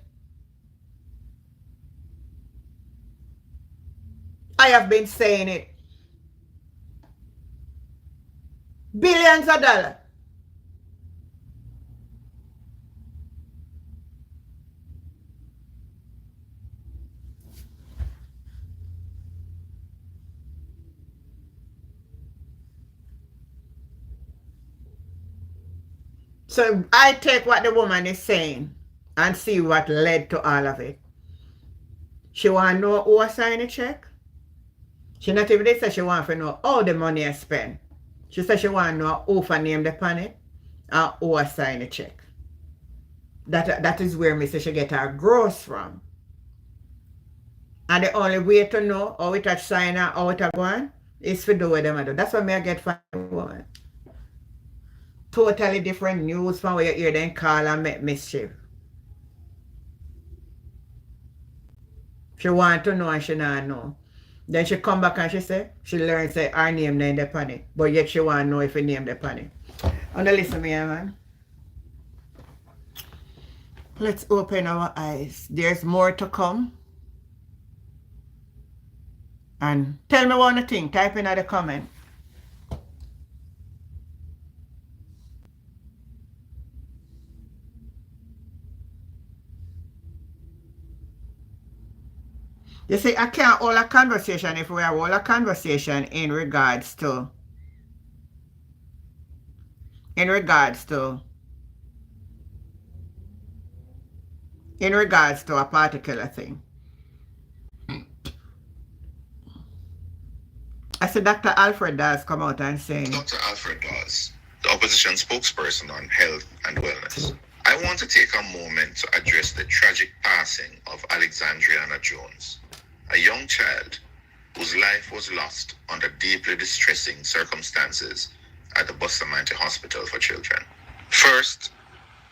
I have been saying it. Billions of dollars. So I take what the woman is saying and see what led to all of it. She want to know who signed the check. She not even say she want to know how the money is spent. She said she want to know who for name the pan it and who signed the check. That is where me say she get her gross from. And the only way to know how it sign and how it go on is to do what them do. That's what me I get from the woman. Totally different news from where you hear them call and make mischief. She want to know and she not know. Then she come back and she say, she learn say her name in the panic. But yet she want to know if her name the panic. And listen me, man. Let's open our eyes. There's more to come. And tell me one thing. Type in the comment. You see, I can't hold a conversation if we hold a conversation in regards to a particular thing. I said Dr. Alfred Dawes come out and saying, Dr. Alfred Dawes, the opposition spokesperson on health and wellness. I want to take a moment to address the tragic passing of Alexandriana Jones, a young child whose life was lost under deeply distressing circumstances at the Bustamante Hospital for Children. First,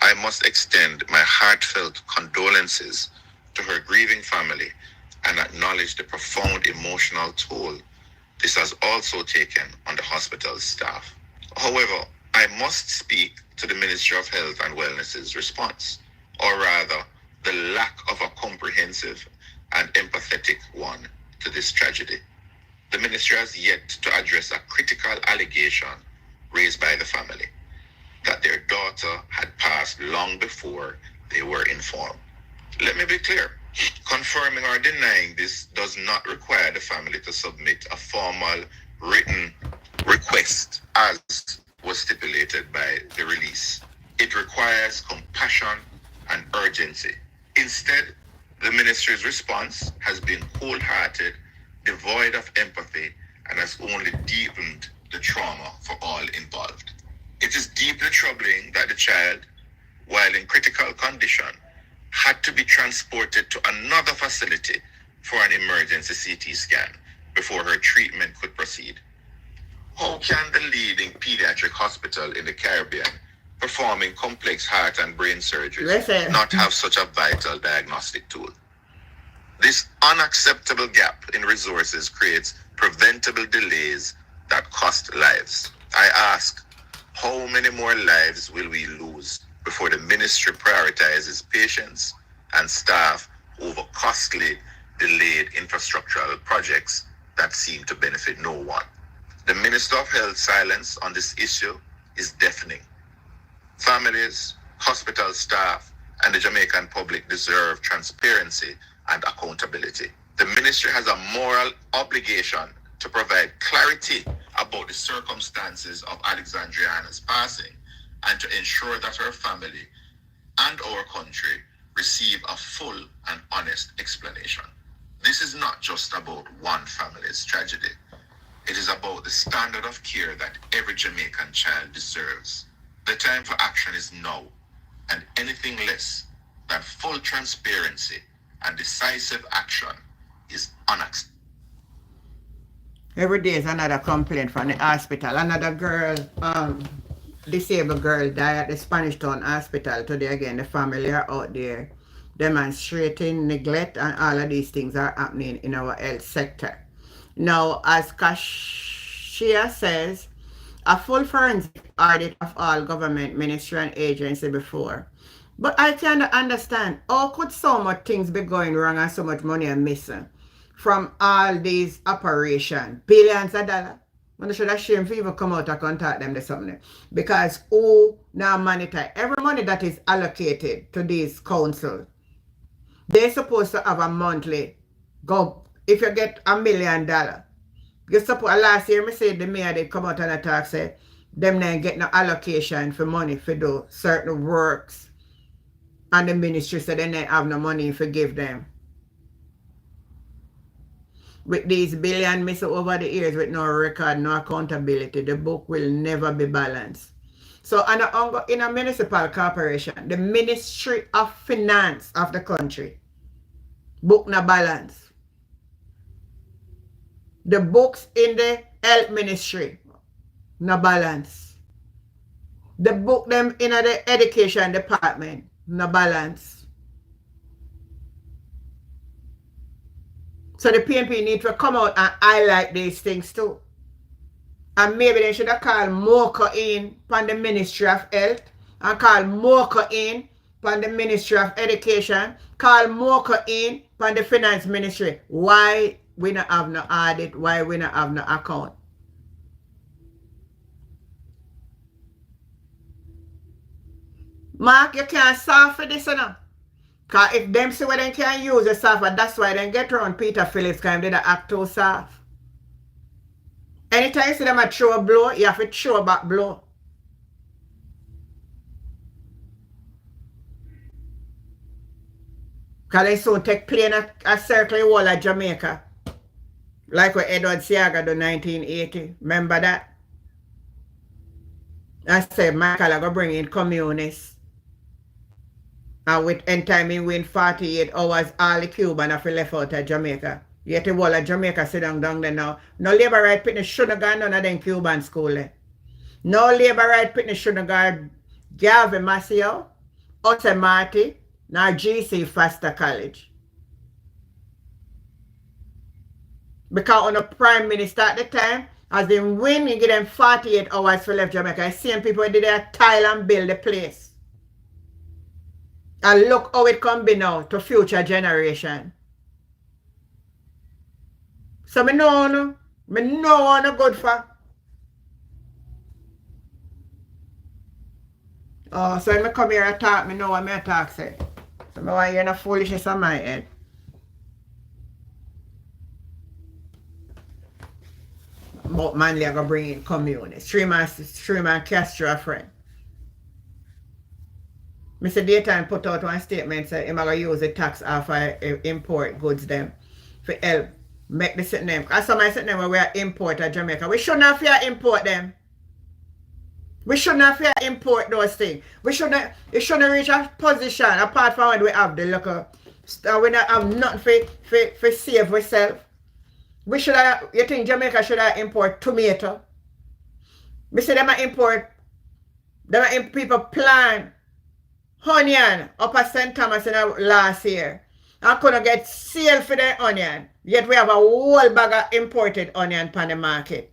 I must extend my heartfelt condolences to her grieving family and acknowledge the profound emotional toll this has also taken on the hospital's staff. However, I must speak to the Ministry of Health and Wellness's response, or rather, the lack of a comprehensive and empathetic one to this tragedy. The ministry has yet to address a critical allegation raised by the family that their daughter had passed long before they were informed. Let me be clear. Confirming or denying this does not require the family to submit a formal written request as was stipulated by the release. It requires compassion and urgency. Instead, the ministry's response has been cold-hearted, devoid of empathy, and has only deepened the trauma for all involved. It is deeply troubling that the child, while in critical condition, had to be transported to another facility for an emergency CT scan before her treatment could proceed. How can the leading pediatric hospital in the Caribbean performing complex heart and brain surgeries not have such a vital diagnostic tool? This unacceptable gap in resources creates preventable delays that cost lives. I ask, how many more lives will we lose before the ministry prioritizes patients and staff over costly, delayed infrastructural projects that seem to benefit no one? The Minister of Health's silence on this issue is deafening. Families, hospital staff, and the Jamaican public deserve transparency and accountability. The ministry has a moral obligation to provide clarity about the circumstances of Alexandriana's passing and to ensure that her family and our country receive a full and honest explanation. This is not just about one family's tragedy. It is about the standard of care that every Jamaican child deserves. The time for action is now, and anything less than full transparency and decisive action is unacceptable. Every day is another complaint from the hospital. Another girl, disabled girl, died at the Spanish Town Hospital. Today again, the family are out there demonstrating neglect, and all of these things are happening in our health sector. Now, as Kashia says, a full forensic audit of all government ministry and agency before. But I can't understand how could so much things be going wrong and so much money are missing from all these operations, billions of dollars. When should have shame for even come out and contact them or something. Because who now monitor every money that is allocated to these councils, they're supposed to have a monthly go. If you get $1 million, you suppose last year me said the mayor they come out and attack say them then get no allocation for money for do certain works and the ministry said they have no money to give them. With these billion missing over the years with no record, no accountability, the book will never be balanced. So in a municipal corporation, the Ministry of Finance of the country, book no balance. The books in the health ministry, no balance. The book them in the education department, no balance. So the PNP need to come out and highlight these things too. And maybe they should have called Mocha in from the Ministry of Health and call Mocha in from the Ministry of Education, call Mocha in from the Finance Ministry. Why we not have no audit? Why we not have no account? Mark, you can't solve for this, you know. Because if them see what they can use the software, that's why they get around Peter Phillips because they act too soft. Anytime you see them a throw a blow, you have to throw back blow. Because they soon take plane a circle the whole of Jamaica. Like what Edward Seaga do 1980. Remember that? I said Michael I go bring in communists. And with end time he win 48 hours, all the Cuban have left out of Jamaica. Yet the whole of Jamaica sit down there now. No labor right pitney shouldn't have gone none of them Cuban school. No labor right pitney shouldn't have gone Gavin Massio, Otte Marty, nor GC Foster College. Because on the Prime Minister at the time, as they win, you give them 48 hours for left Jamaica. Same people did their tile and build the place. And look how it can be now to future generation. So me know no good for. Oh, so when I come here and talk, me know what me talk say. So me want hear no foolishness on my head. But Manley I go bring in communists. Three man Castro a friend. Mr. Daytime put out one statement say him going to use the tax off import goods them for help make the sitting them. As somebody sitting them where we are import at Jamaica. We shouldn't have to import them. We shouldn't have to import those things. It shouldn't reach a position apart from when we have the local we don't have nothing for save ourselves. We should have, you think Jamaica should have import tomato? We say them import people plant onion up at St. Thomas in last year. I couldn't get sale for the onion. Yet we have a whole bag of imported onion on the market.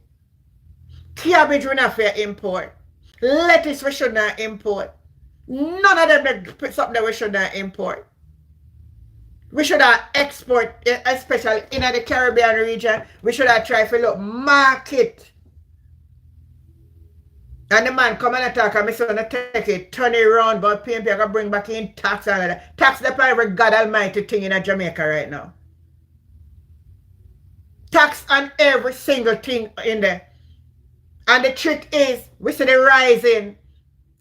Cabbage we not fair import. Lettuce we should not import. None of them put something that we should not import. We should have export, especially in the Caribbean region. We should have tried to look market. And the man come and attack and I say to take it, turn it around, but PNP I gonna bring back in tax and all that. Tax the every God Almighty thing in Jamaica right now. Tax on every single thing in there. And the trick is, we see the rising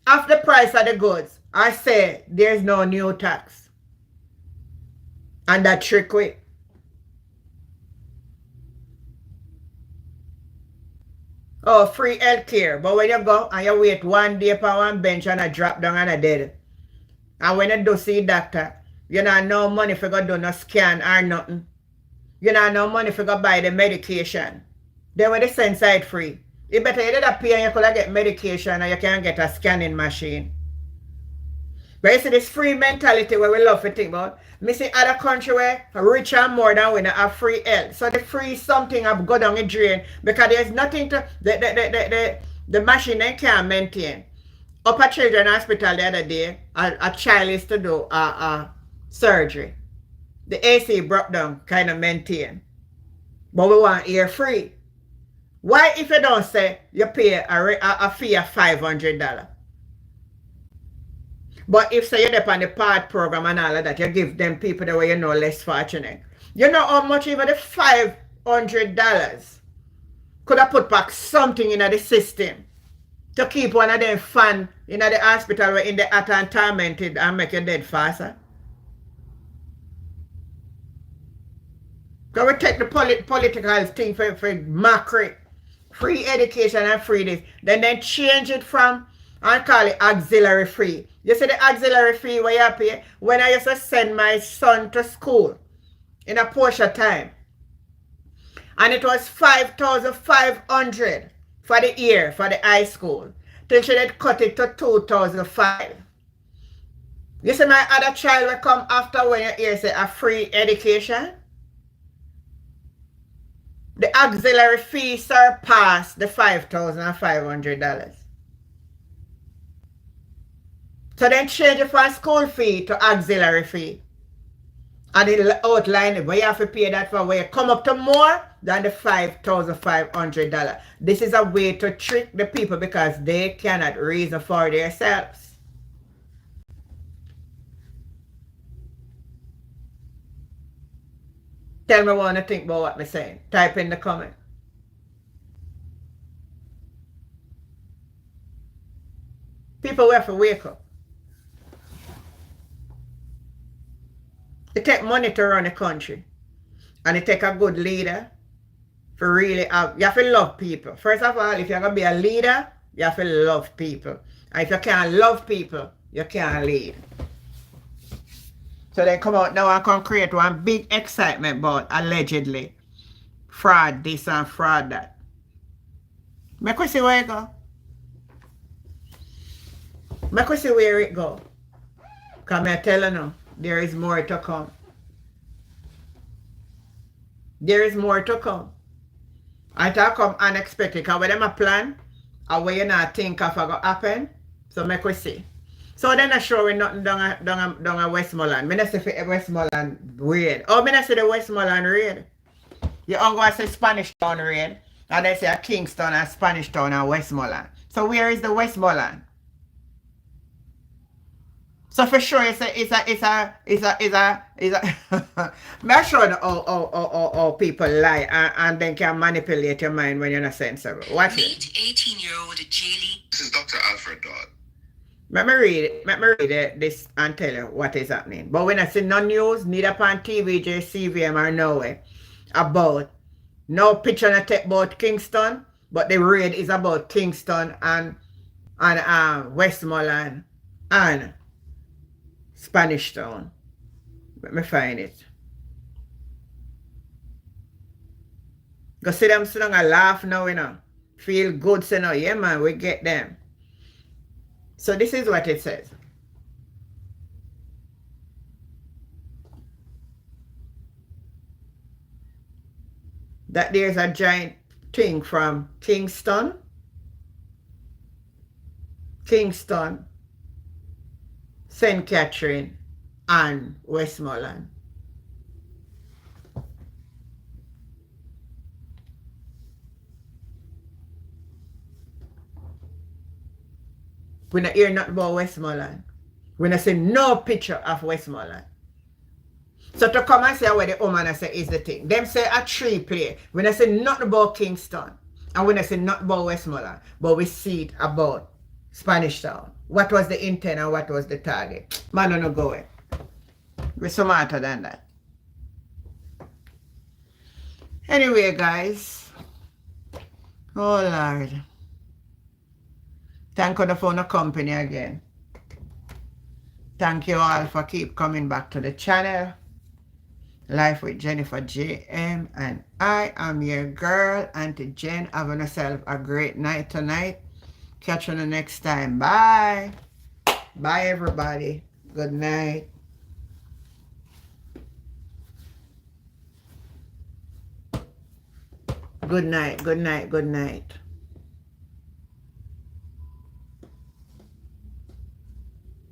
of the price of the goods. I say there's no new tax. And that trick way. Oh, free healthcare. But when you go and you wait 1 day for one bench and I drop down and I dead. And when you do see doctor, you don't no money for go do no scan or nothing. You don't no money for go buy the medication. Then when they send side free. It better you did a pay and you could get medication and you can get a scanning machine. But you see this free mentality where we love to think about. Me see other country where rich and more than we have free health. So the free something have go down the drain because there's nothing to The machine they can't maintain. Upper Children Hospital the other day, a child is to do a surgery. The AC broke down, kind of maintain. But we want air free. Why if you don't say you pay a fee of $500? But if say you're there on the PAD program and all of that, you give them people the way you know less fortunate. You know how much even the $500 could have put back something in the system to keep one of them fan in the hospital where in the hot and tormented and make you dead faster. Because we take the political thing for mockery. Free education and free this. Then change it from and call it auxiliary fee. You see the auxiliary fee where you pay when I used to send my son to school in a portion time. And it was $5,500 for the year for the high school. Till she did cut it to $2,500. You see my other child will come after when you hear say a free education. The auxiliary fee surpassed the $5,500. So then change it from school fee to auxiliary fee. And it outline it, but you have to pay that for where you come up to more than the $5,500. This is a way to trick the people because they cannot reason for themselves. Tell me what you think about what I'm saying. Type in the comment. People have to wake up. It take money to run a country. And it take a good leader for really have, you have to love people. First of all, if you're going to be a leader, you have to love people. And if you can't love people, you can't lead. So they come out now and come create one big excitement about allegedly fraud this and fraud that. Make we see where it go. Make we see where it go. Because I tell you now, there is more to come. There is more to come. And it'll come unexpected. Because when them a plan, and when you not think of what will happen, so make we see. So then I show we nothing down a Westmoreland. I say for Westmoreland raid. Oh, I say the Westmoreland raid. You only go say Spanish Town raid. And they say a Kingston and Spanish Town and Westmoreland. So where is the Westmoreland? So for sure it's a I'm sure how people lie and then can manipulate your mind when you're not sensible. Watch it. 18-year-old JLP. This is Dr. Alfred Dodd. Let me read this and tell you what is happening. But when I see no news, neither upon TV, CVM or nowhere, about no picture not take about Kingston, but the raid is about Kingston and Westmoreland and Spanish Town. Let me find it. Go see them sit down and laugh now, you know. Feel good, say no, yeah man, we get them. So this is what it says. That there's a giant thing from Kingston, St. Catherine, and Westmoreland. We don't hear nothing about Westmoreland. We don't see no picture of Westmoreland. So to come and say where the woman say is the thing. Them say a tree play. We don't see nothing about Kingston. And we don't see nothing about Westmoreland. But we see it about Spanish Town. What was the intent and what was the target? Man, don't go away. We're smarter than that. Anyway, guys. Oh, Lord. Thank you for the company again. Thank you all for keep coming back to the channel. Life with Jennifer JM, and I am your girl, Auntie Jen. Having yourself a great night tonight. Catch you the next time. Bye. Bye, everybody. Good night. Good night. Good night. Good night.